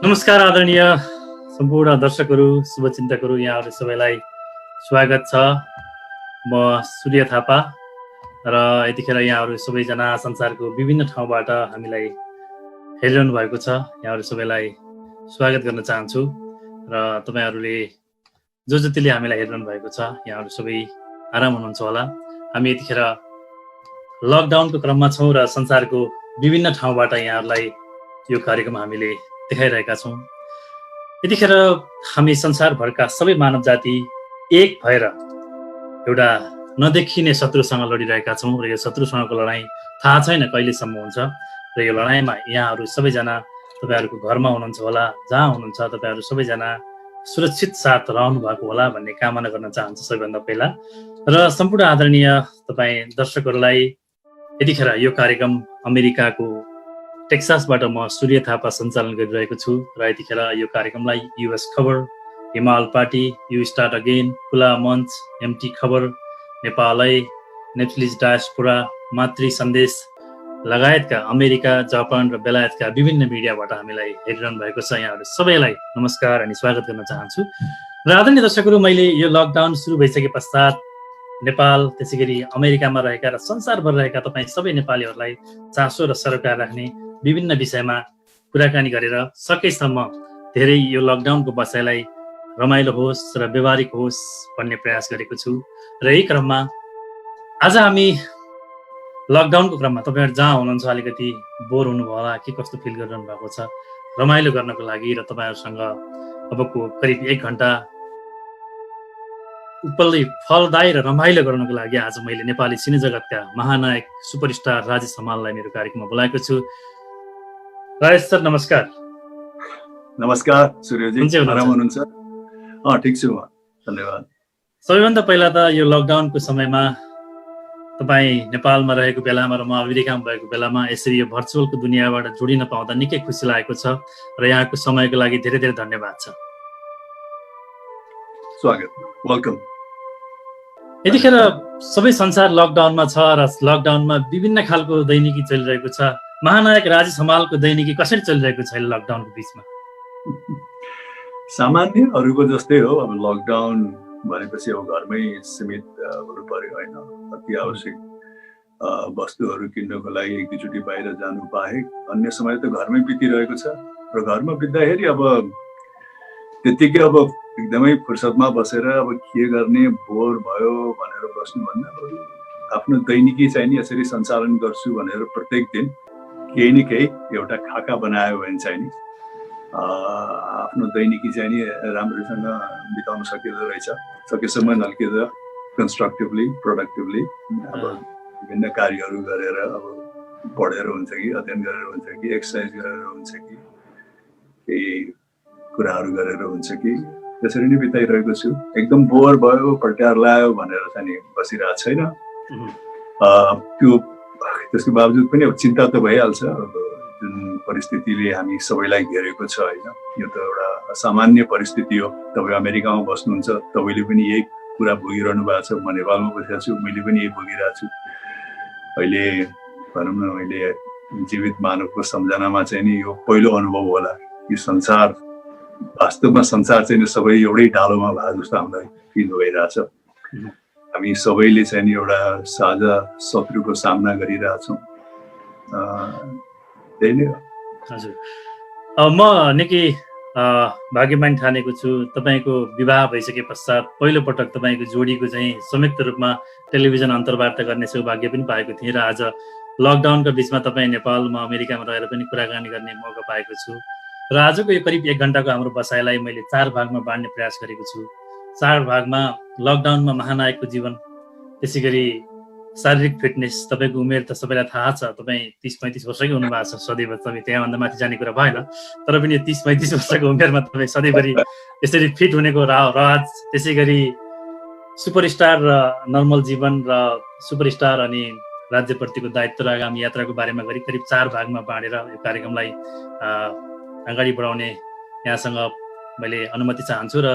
नमस्कार आदरणीय सम्पूर्ण दर्शकहरू, शुभचिन्तकहरू, यहाँहरू सबैलाई स्वागत छ। म सूर्य थापा र यतिखेर यहाँहरू सबैजना संसारको विभिन्न ठाउँबाट हामीलाई हेरिरहनु भएको छ। यहाँहरू सबैलाई स्वागत गर्न चाहन्छु र तपाईँहरूले जतिले हामीलाई हेरिरहनु भएको छ, यहाँहरू सबै आराम हुनुहुन्छ होला। हामी यतिखेर लकडाउनको क्रममा छौँ र संसारको विभिन्न ठाउँबाट यहाँहरूलाई यो कार्यक्रम हामीले देखाइरहेका छौँ। यतिखेर हामी संसारभरका सबै मानव जाति एक भएर एउटा नदेखिने शत्रुसँग लडिरहेका छौँ र यो शत्रुसँगको लडाइँ थाहा छैन कहिलेसम्म हुन्छ र यो लडाइँमा यहाँहरू सबैजना तपाईँहरूको घरमा हुनुहुन्छ होला, जहाँ हुनुहुन्छ तपाईँहरू सबैजना सुरक्षित साथ रहनु भएको होला भन्ने कामना गर्न चाहन्छु सबैभन्दा पहिला। र सम्पूर्ण आदरणीय तपाईँ दर्शकहरूलाई यतिखेर यो कार्यक्रम अमेरिकाको टेक्सासबाट म सूर्य थापा सञ्चालन गरिरहेको छु र यतिखेर यो कार्यक्रमलाई युएस खबर, हिमाल पार्टी, यु स्टार्ट अगेन, खुला मञ्च, एमटी खबर, नेपालै, नेप्लिज डायस्पोरा, मातृ सन्देश लगायतका अमेरिका, जापान र बेलायतका विभिन्न मिडियाबाट हामीलाई हेरिरहनु भएको छ। यहाँहरू सबैलाई नमस्कार अनि स्वागत गर्न चाहन्छु। र आदरणीय दर्शकहरू, मैले यो लकडाउन सुरु भइसके पश्चात नेपाल, त्यसै गरी अमेरिकामा रहेका र संसारभर रहेका तपाईँ सबै नेपालीहरूलाई चासो र सरोकार राख्ने विभिन्न विषयमा कुराकानी गरेर सकेसम्म धेरै यो लकडाउनको बसाइलाई रमाइलो होस् र व्यवहारिक होस् भन्ने प्रयास गरेको छु। र यही क्रममा आज हामी लकडाउनको क्रममा तपाईँहरू जहाँ हुनुहुन्छ अलिकति बोर हुनुभयो होला, के कस्तो फिल गरिरहनु भएको छ, रमाइलो गर्नको लागि र तपाईँहरूसँग अबको करिब 1 घन्टा उपल्लै फलदायी र रमाइलो गर्नको लागि आज मैले नेपाली सिने जगतका महानायक सुपरस्टार राजेश हमाललाई मेरो कार्यक्रममा बोलाएको छु। राजेश सर नमस्कार। नमस्कार सूर्यजी, आराम हुनुहुन्छ? ठिक छु म, धन्यवाद। सबैभन्दा पहिला त यो लकडाउनको समयमा तपाईँ नेपालमा रहेको बेलामा र म अमेरिकामा भएको बेलामा यसरी यो भर्चुअलको दुनियाँबाट जोडिन पाउँदा निकै खुसी लागेको छ र यहाँको समयको लागि धेरै धेरै धन्यवाद छ। स्वागत, वेलकम। यतिखेर सबै संसार लकडाउनमा छ र लकडाउनमा विभिन्न खालको दैनिकी चलिरहेको छ। महानायक राजेश हमालको दैनिकी कसरी चलिरहेको छ लकडाउनको बिचमा? सामान्यहरूको जस्तै हो। अब लकडाउन भनेपछि अब घरमै सीमित हुनु पर्यो होइन। अति आवश्यक वस्तुहरू किन्नको लागि एक दुईचोटि बाहिर जानु बाहेक अन्य समय त घरमै बितिरहेको छ। र घरमा बित्दाखेरि अब त्यतिकै अब एकदमै फुर्सदमा बसेर अब के गर्ने, बोर भयो भनेर बस्नुभन्दा आफ्नो दैनिकी चाहिँ नि यसरी सञ्चालन गर्छु भनेर प्रत्येक दिन केही न केही एउटा खाका बनायो भने चाहिँ नि आफ्नो दैनिकी चाहिँ नि राम्रोसँग बिताउन सकिँदो रहेछ। सकेसम्म नल्किँदा कन्स्ट्रक्टिभली, प्रोडक्टिभली अब विभिन्न कार्यहरू गरेर अब पढेर हुन्छ कि अध्ययन गरेर हुन्छ कि एक्सर्साइज गरेर हुन्छ कि केही कुराहरू गरेर हुन्छ कि त्यसरी नै बिताइरहेको छु। एकदम बोर भयो, पट्यार लाग्यो भनेर चाहिँ नि बसिरहेको छैन। त्यसको बावजुद पनि अब चिन्ता त भइहाल्छ। अब जुन परिस्थितिले हामी सबैलाई घेरेको छ होइन, यो त एउटा सामान्य परिस्थिति हो। तपाईँ अमेरिकामा बस्नुहुन्छ, तपाईँले पनि यही कुरा भोगिरहनु भएको छ। म नेपालमा बसेको छु, मैले पनि यही भोगिरहेको छु। अहिले भनौँ न, अहिले जीवित मानवको सम्झनामा चाहिँ नि यो पहिलो अनुभव होला कि संसार, वास्तवमा संसार चाहिँ सबै एउटै डालोमा भएको जस्तो हामीलाई फिल भइरहेछ। हामी सबैले चाहिँ नि एउटा साझा शत्रुको सामना गरिरहेछौँ। त्यही नै हो। हजुर, म निकै भाग्यमान ठानेको छु। तपाईँको विवाह भइसके पश्चात पहिलोपटक तपाईँको जोडीको चाहिँ संयुक्त रूपमा टेलिभिजन अन्तर्वार्ता गर्ने सौभाग्य पनि पाएको थिएँ र आज लकडाउनका बिचमा तपाईँ नेपालमा अमेरिकामा रहेर पनि कुराकानी गर्ने मौका पाएको छु। र आजको यो करिब 1 घन्टाको हाम्रो बसाइलाई मैले 4 भागमा बाँड्ने प्रयास गरेको छु। 4 भागमा लकडाउनमा महानायकको जीवन, त्यसै गरी शारीरिक फिटनेस। तपाईँको उमेर त सबैलाई थाहा छ, तपाईँ 30-35 वर्षकै हुनुभएको छ सदैव। तपाईँ त्यहाँभन्दा माथि जाने कुरा भएन, तर पनि यो 30-35 वर्षको उमेरमा तपाईँ सधैँभरि यसरी फिट हुनेको राज, त्यसै गरी सुपरस्टार र नर्मल जीवन र सुपरस्टार अनि राज्यप्रतिको दायित्व र आगामी यात्राको बारेमा गरी करिब 4 भागमा बाँडेर यो कार्यक्रमलाई अगाडि बढाउने यहाँसँग मैले अनुमति चाहन्छु। र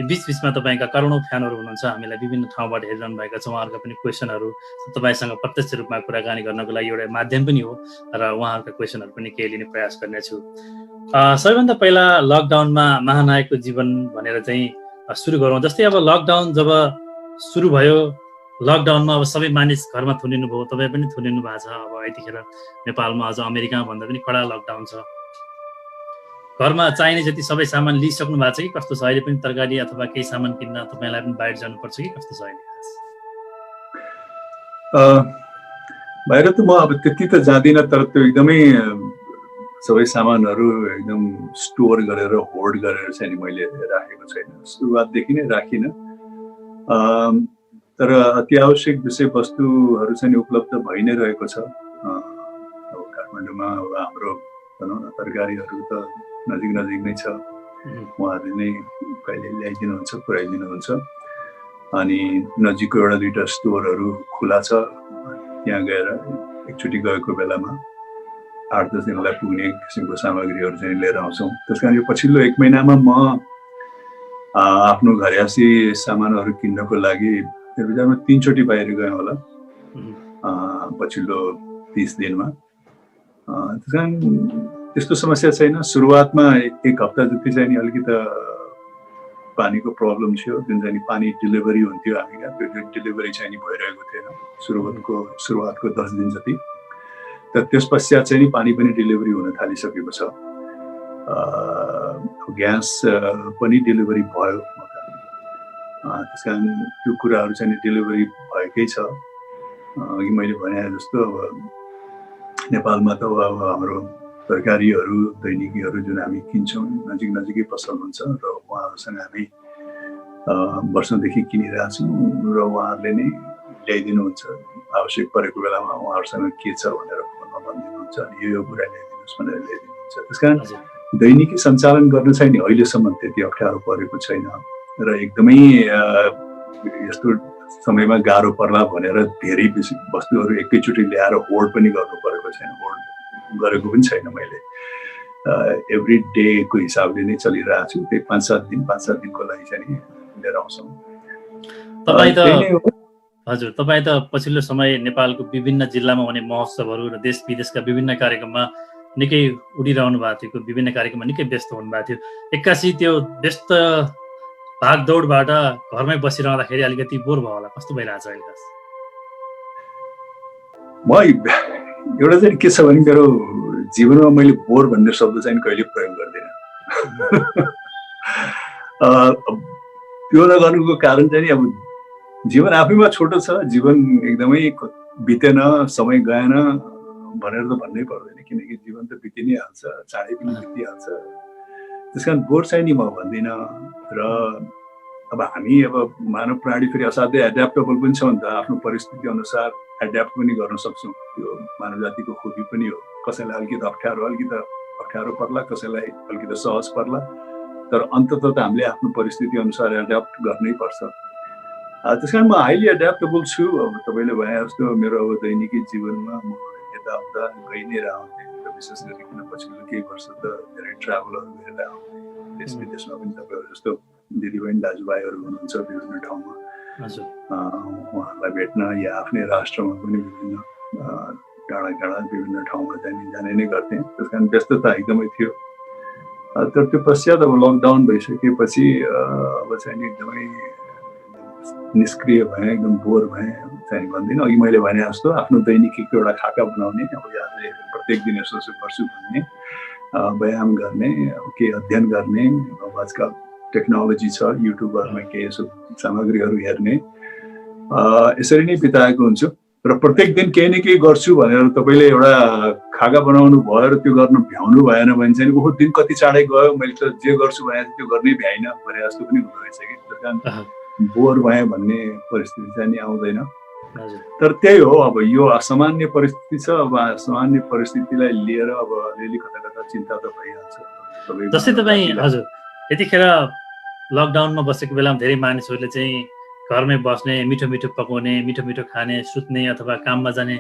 बिचबिचमा तपाईँका करोडौँ फ्यानहरू हुनुहुन्छ, हामीलाई विभिन्न ठाउँबाट हेरिरहनु भएका छ। उहाँहरूका पनि क्वेसनहरू तपाईँसँग प्रत्यक्ष रूपमा कुराकानी गर्नको लागि एउटा माध्यम पनि हो र उहाँहरूका क्वेसनहरू पनि केही लिने प्रयास गर्नेछु। सबैभन्दा पहिला लकडाउनमा महानायकको जीवन भनेर चाहिँ सुरु गरौँ। जस्तै अब लकडाउन जब सुरु भयो, लकडाउनमा अब सबै मानिस घरमा थुनिनु भयो, तपाईँ पनि थुनिनु भएको छ। अब यतिखेर नेपालमा अझ अमेरिकामा भन्दा पनि कडा लकडाउन छ। घरमा चाहिने जति सबै सामान लिइसक्नु भएको छ कि कस्तो छ? अहिले पनि तरकारी अथवा केही सामान किन्न तपाईँलाई पनि बाहिर जानुपर्छ कि कस्तो छ अहिले? बाहिर त म अब त्यति त जाँदिनँ, तर त्यो एकदमै सबै सामानहरू एकदम स्टोर गरेर होल्ड गरेर चाहिँ नि मैले राखेको छैन, सुरुवातदेखि नै राखिनँ। तर अति आवश्यक विषयवस्तुहरू चाहिँ उपलब्ध भइ नै रहेको छ। अब काठमाडौँमा अब हाम्रो भनौँ न तरकारीहरू त नजिक नजिक नै छ, उहाँहरूले नै कहिले ल्याइदिनुहुन्छ, पुऱ्याइदिनुहुन्छ। अनि नजिकको एउटा दुईवटा स्टोरहरू खुला छ, त्यहाँ गएर एकचोटि गएको बेलामा 8-10 दिनलाई पुग्ने किसिमको सामग्रीहरू चाहिँ लिएर आउँछौँ। त्यस कारण यो पछिल्लो 1 महिनामा म आफ्नो घरयासी सामानहरू किन्नको लागि विचारमा 3 चोटि बाहिर गएँ होला पछिल्लो 30 दिनमा। त्यस कारण त्यस्तो समस्या छैन। सुरुवातमा 1 हप्ता जति चाहिँ नि अलिकति पानीको प्रब्लम थियो, जुन चाहिँ पानी डेलिभरी हुन्थ्यो हामी कहाँ, त्यो डेलिभरी चाहिँ नि भइरहेको थिएन सुरुवातको 10 दिन जति। तर त्यस पश्चात चाहिँ नि पानी पनि डेलिभरी हुन थालिसकेको छ। ग्यास पनि डेलिभरी भयो। त्यस कारण त्यो कुराहरू चाहिँ डेलिभरी भएकै छ। अघि मैले भने जस्तो अब नेपालमा त अब हाम्रो तरकारीहरू दैनिकीहरू जुन हामी किन्छौँ नजिक नजिकै पसल हुन्छ र उहाँहरूसँग हामी वर्षौँदेखि किनिरहेछौँ र उहाँहरूले नै ल्याइदिनुहुन्छ। आवश्यक परेको बेलामा उहाँहरूसँग के छ भनेर फोनमा भनिदिनुहुन्छ, अनि यो कुरा ल्याइदिनुहोस् भनेर ल्याइदिनुहुन्छ। त्यस कारण दैनिकी सञ्चालन गर्न चाहिँ नि अहिलेसम्म त्यति अप्ठ्यारो परेको छैन र एकदमै यस्तो समयमा गाह्रो पर्ला भनेर धेरै वस्तुहरू एकैचोटि ल्याएर होल्ड पनि गर्नु परेको छैन, होल्ड गरेको पनि छैन मैले। एभ्री डेको हिसाबले नै चलिरहेको छु। त्यही 5-7 दिनको लागि चाहिँ लिएर आउँछौँ। हजुर, तपाईँ त पछिल्लो समय नेपालको विभिन्न जिल्लामा हुने महोत्सवहरू र देश विदेशका विभिन्न कार्यक्रममा निकै उडिरहनु भएको थियो, विभिन्न कार्यक्रममा निकै व्यस्त हुनुभएको थियो। एक्कासी त्यो व्यस्त भागदौडबाट घरमै बसिरहँदाखेरि अलिकति बोर भयो होला, कस्तो भइरहेछ अहिले? म एउटा चाहिँ के छ भने मेरो जीवनमा मैले बोर भन्ने शब्द चाहिँ कहिले प्रयोग गर्दिनँ। त्यो नगर्नुको कारण चाहिँ अब जीवन आफैमा छोटो छ, जीवन एकदमै बितेन, समय गएन भनेर त भन्नै पर्दैन, किनकि जीवन त बिति नै हाल्छ, चाँडै पनि बितिहाल्छ। त्यस कारण बोर चाहिँ नि म भन्दिनँ। र अब हामी अब मानव प्राणी फेरि असाध्यै एड्याप्टेबल पनि छौँ नि त, आफ्नो परिस्थिति अनुसार एड्याप्ट पनि गर्न सक्छौँ। त्यो मानव जातिको खुबी पनि हो। कसैलाई अलिकति अप्ठ्यारो पर्ला, कसैलाई अलिकति सहज पर्ला, तर अन्ततः त हामीले आफ्नो परिस्थिति अनुसार एड्याप्ट गर्नै पर्छ। त्यस कारण म हाइली एड्याप्टेबल छु। अब तपाईँले भने जस्तो मेरो अब दैनिकी जीवनमा म यताउता गइ नै रहन्थेँ र विशेष गरिकन पछिल्लो केही वर्ष त धेरै ट्राभलहरू गरेर आउँथेँ। देश विदेशमा पनि तपाईँहरू जस्तो दिदीबहिनी दाजुभाइहरू हुनुहुन्छ विभिन्न ठाउँमा, उहाँहरूलाई भेट्न या आफ्नै राष्ट्रमा पनि विभिन्न टाढा विभिन्न ठाउँमा जाने नै गर्थेँ। त्यस कारण व्यस्तता एकदमै थियो। तर त्यो पश्चात अब लकडाउन भइसकेपछि अब चाहिँ एकदमै निष्क्रिय भएँ, एकदम बोर भएँ चाहिँ भन्दिनँ। अघि मैले भने जस्तो आफ्नो दैनिकीको एउटा खाका बनाउने, अब यहाँले प्रत्येक दिन यसो गर्छु भन्ने, व्यायाम गर्ने, केही अध्ययन गर्ने, अब आजकल टेक्नोलोजी छ, युट्युबहरूमा केही यसो सामग्रीहरू हेर्ने, यसरी नै बिताएको हुन्छु। र प्रत्येक दिन केही न केही गर्छु भनेर तपाईँले एउटा खाका बनाउनु भयो र त्यो गर्न भ्याउनु भएन भने चाहिँ ओहो दिन कति चाँडै गयो, मैले त जे गर्छु भने त्यो गर्नै भ्याइन भने जस्तो पनि हुँदो रहेछ कि। त्यस कारण बोर भएँ भन्ने परिस्थिति चाहिँ नि आउँदैन। तर त्यही हो, अब यो असामान्य परिस्थिति छ। अब असामान्य परिस्थितिलाई लिएर अब अलिअलि कता चिन्ता त भइहाल्छ। जस्तै तपाईँ हजुर यतिखेर लकडाउनमा बसेको बेलामा धेरै मानिसहरूले चाहिँ घरमै बस्ने, मिठो पकाउने, मिठो खाने, सुत्ने अथवा काममा जाने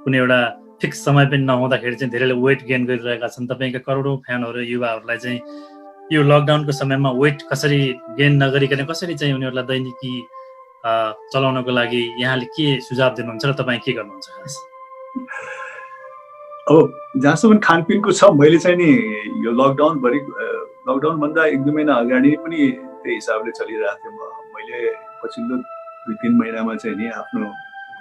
कुनै एउटा फिक्स समय पनि नहुँदाखेरि चाहिँ धेरैले वेट गेन गरिरहेका छन्। तपाईँका करोडौँ फ्यानहरू युवाहरूलाई चाहिँ यो लकडाउनको समयमा वेट कसरी गेन नगरिकन कसरी चाहिँ उनीहरूलाई दैनिकी चलाउनको लागि यहाँले के सुझाव दिनुहुन्छ र तपाईँ के गर्नुहुन्छ? अब जहाँसम्म खानपिनको छ, मैले चाहिँ नि यो लकडाउन भन्दा 1-2 महिना अगाडि पनि त्यही हिसाबले चलिरहेको थियो। मैले पछिल्लो 2-3 महिनामा चाहिँ नि आफ्नो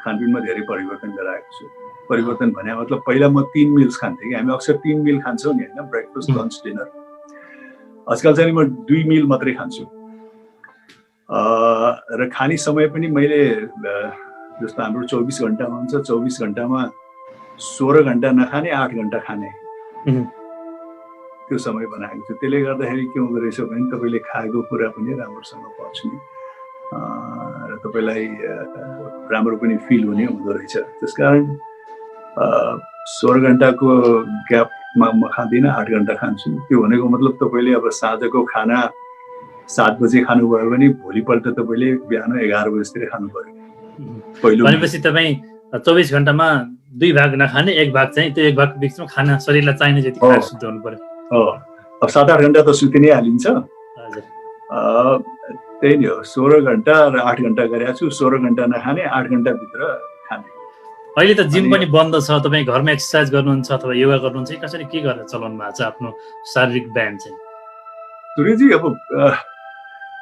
खानपिनमा धेरै परिवर्तन गराएको छु। परिवर्तन भने मतलब पहिला म 3 मिल्स खान्थेँ कि हामी अक्सर 3 मिल खान्छौँ नि होइन, ब्रेकफास्ट लन्च डिनर। आजकल चाहिँ म 2 मिल मात्रै खान्छु। र खाने समय पनि मैले जस्तो हाम्रो 24 घण्टामा हुन्छ, 24 घण्टामा 16 घण्टा नखाने, 8 घण्टा खाने त्यो समय बनाएको छु। त्यसले गर्दाखेरि के हुँदो रहेछ भने तपाईँले खाएको कुरा पनि राम्रोसँग पच्ने र तपाईँलाई राम्रो पनि फिल हुँदो रहेछ। त्यसकारण 16 घण्टाको ग्यापमा म खाँदिनँ, 8 घण्टा खान्छु। त्यो भनेको मतलब तपाईँले अब साँझको खाना 7 बजे खानुभयो भने भोलिपल्ट तपाईँले बिहान 11 बजीतिर खानु पर्यो। भनेपछि तपाईँ 24 घण्टामा 2 भाग नखाने, 1 भाग चाहिँ त्यो 1 भाग बिचमा खाना शरीरलाई चाहिने जति खाएर सुत्नु पर्यो। अब 7-8 घण्टा त सुति नै हालिन्छ। त्यही नै हो, 16 घण्टा र 8 घण्टा गरेको छु। 16 घण्टा नखाने, 8 घण्टाभित्र खाने। अहिले त जिम पनि बन्द छ, तपाईँ घरमा एक्सर्साइज गर्नुहुन्छ अथवा योगा गर्नुहुन्छ, कसरी के गरेर चलाउनु भएको छ आफ्नो शारीरिक व्यायाम चाहिँ? सूर्यजी, अब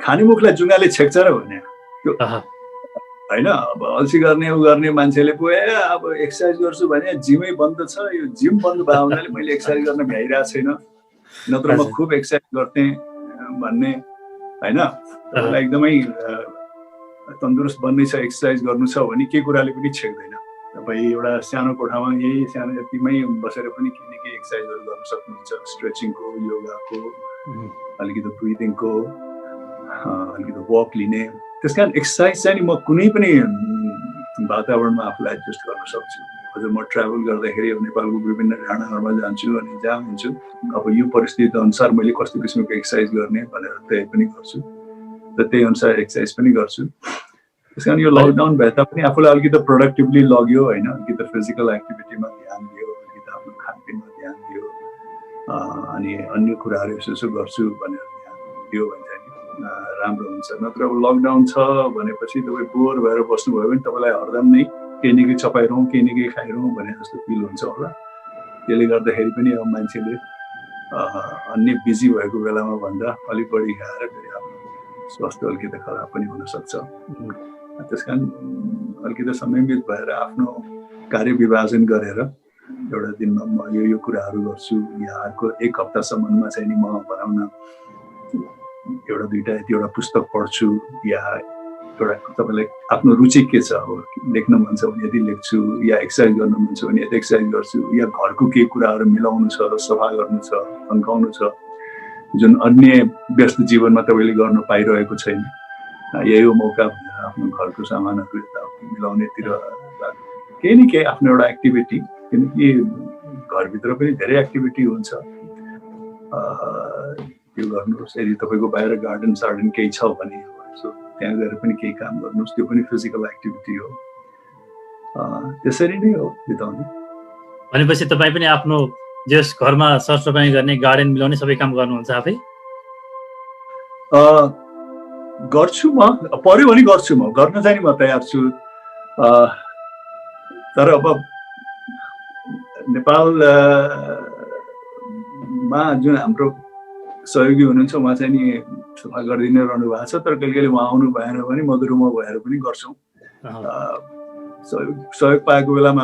खाने मुखलाई जुङ्गाले छेक्छ र भने होइन, अब अल्छी गर्ने उ गर्ने मान्छेले पो अब एक्सर्साइज गर्छु भने जिमै बन्द छ, यो जिम बन्द भएको हुनाले मैले एक्सर्साइज गर्न भ्याइरहेको छैन, नत्र म खुब एक्सर्साइज गर्थेँ भन्ने होइन। तपाईँलाई एकदमै तन्दुरुस्त बन्नै छ, एक्सर्साइज गर्नु छ भने के कुराले पनि छेक्दैन। तपाईँ एउटा सानो कोठामा यही सानो यतिमै बसेर पनि केही न केही एक्सर्साइजहरू गर्न सक्नुहुन्छ। स्ट्रेचिङको, योगाको, अलिकति ब्रिदिङको, अलिकति वक लिने। त्यस कारण एक्सर्साइज चाहिँ म कुनै पनि वातावरणमा आफूलाई एडजस्ट गर्न सक्छु। हजुर, म ट्राभल गर्दाखेरि नेपालको विभिन्न डाँडाहरूमा जान्छु अनि जहाँ हुन्छु अब यो परिस्थिति अनुसार मैले कस्तो किसिमको एक्सर्साइज गर्ने भनेर तय पनि गर्छु र त्यही अनुसार एक्सर्साइज पनि गर्छु। त्यस कारण यो लकडाउन भए तापनि आफूलाई अलिकति प्रोडक्टिभली लग्यो होइन, अलिकति फिजिकल एक्टिभिटीमा ध्यान दियो, अलिकति आफ्नो खानपिनमा ध्यान दियो अनि अन्य कुराहरू यसो गर्छु भनेर ध्यान दियो भने चाहिँ राम्रो हुन्छ। नत्र अब लकडाउन छ भनेपछि तपाईँ बोर भएर बस्नुभयो भने तपाईँलाई हरदम नै केही न केही चपाइरहँ, केही न केही खाइरहँ भने जस्तो फिल हुन्छ होला। त्यसले गर्दाखेरि पनि अब मान्छेले अन्य बिजी भएको बेलामा भन्दा अलिक बढी खाएर फेरि आफ्नो स्वास्थ्य अलिकति खराब पनि हुनसक्छ। त्यस कारण अलिकति संयमित भएर आफ्नो कार्य विभाजन गरेर एउटा दिनमा म यो कुराहरू गर्छु या अर्को 1 हप्तासम्ममा चाहिँ नि म भनौँ न एउटा दुईटा यतिवटा पुस्तक पढ्छु या एउटा तपाईँलाई आफ्नो रुचि के छ, अब लेख्न मन छ भने यदि लेख्छु या एक्सर्साइज गर्न मन छ भने यदि एक्सर्साइज गर्छु या घरको केही कुराहरू मिलाउनु छ, सफा गर्नु छ, तन्काउनु छ जुन अन्य व्यस्त जीवनमा तपाईँले गर्न पाइरहेको छैन। यही हो मौका भनेर आफ्नो घरको सामानहरू मिलाउनेतिर केही न केही आफ्नो एउटा एक्टिभिटी, किनकि घरभित्र पनि धेरै एक्टिभिटी हुन्छ, त्यो गर्नुहोस्। यदि तपाईँको बाहिर गार्डन केही छ भने त्यहाँ गएर पनि केही काम गर्नुहोस्, त्यो पनि फिजिकल एक्टिभिटी हो। त्यसरी नै हो बिताउने। भनेपछि तपाईँ पनि आफ्नो जस घरमा सरसफाइ गर्ने, गार्डन मिलाउने सबै काम गर्नुहुन्छ आफै? गर्छु, म पर्यो भने गर्छु, म गर्न चाहिँ म तयार छु। तर अब नेपालमा जुन हाम्रो सहयोगी हुनुहुन्छ उहाँ चाहिँ नि सफा गरिदिनै रहनु भएको छ, तर कहिले कहिले उहाँ आउनु भएन भने मधुरमा भएर पनि गर्छौँ। सहयोग पाएको बेलामा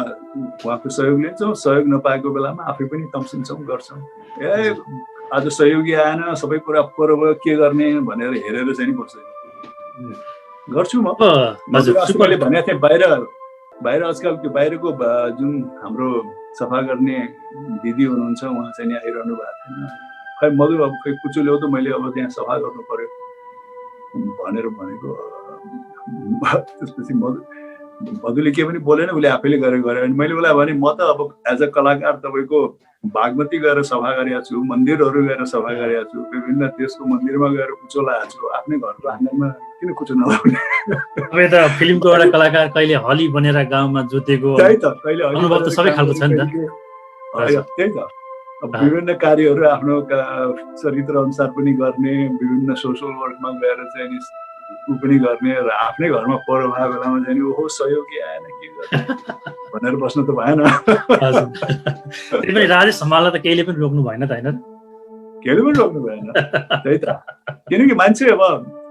उहाँको सहयोग लिन्छौँ, सहयोग नपाएको बेलामा आफै पनि तम्सिन्छौँ, गर्छौँ। आज सहयोगी आएन, सबै कुरा पर भयो, के गर्ने भनेर हेरेर चाहिँ नि बस्दैन, गर्छु म। मैले भनेको थिएँ बाहिर आजकल त्यो बाहिरको जुन हाम्रो सफा गर्ने दिदी हुनुहुन्छ उहाँ चाहिँ नि आइरहनु भएको थिएन। खै मधु अब खै कुचो ल्याउ त मैले अब त्यहाँ सफा गर्नु पर्यो भनेर भनेको। त्यसपछि मधुले के पनि बोलेन, उसले आफैले गरेर गरे। अनि मैले उसलाई भने म त अब एज अ कलाकार तपाईँको बागमती गएर सफा गरेको छु, मन्दिरहरू गएर सफा गरेको छु, विभिन्न देशको मन्दिरमा गएर कुचो लगाएको छु, आफ्नै घरको आँगनमा किन कुचो नलाउने? तपाईँ त फिल्मको एउटा कलाकार, कहिले हली बनेर गाउँमा जुतेको अनुभव त सबै खालको छ नि त। त्यही त, विभिन्न कार्यहरू आफ्नो चरित्र अनुसार पनि गर्ने, विभिन्न सोसल वर्कमा गएर चाहिँ नि ऊ पनि गर्ने र आफ्नै घरमा पर भएको बेलामा चाहिँ ओहो सहयोगी आएन के गर्ने भनेर बस्नु त भएन। हजुर त्यही पनि राजेश हमाललाई त केहीले पनि रोक्नु भएन त होइन केहीले पनि रोक्नु भएन त्यही त। किनकि मान्छे अब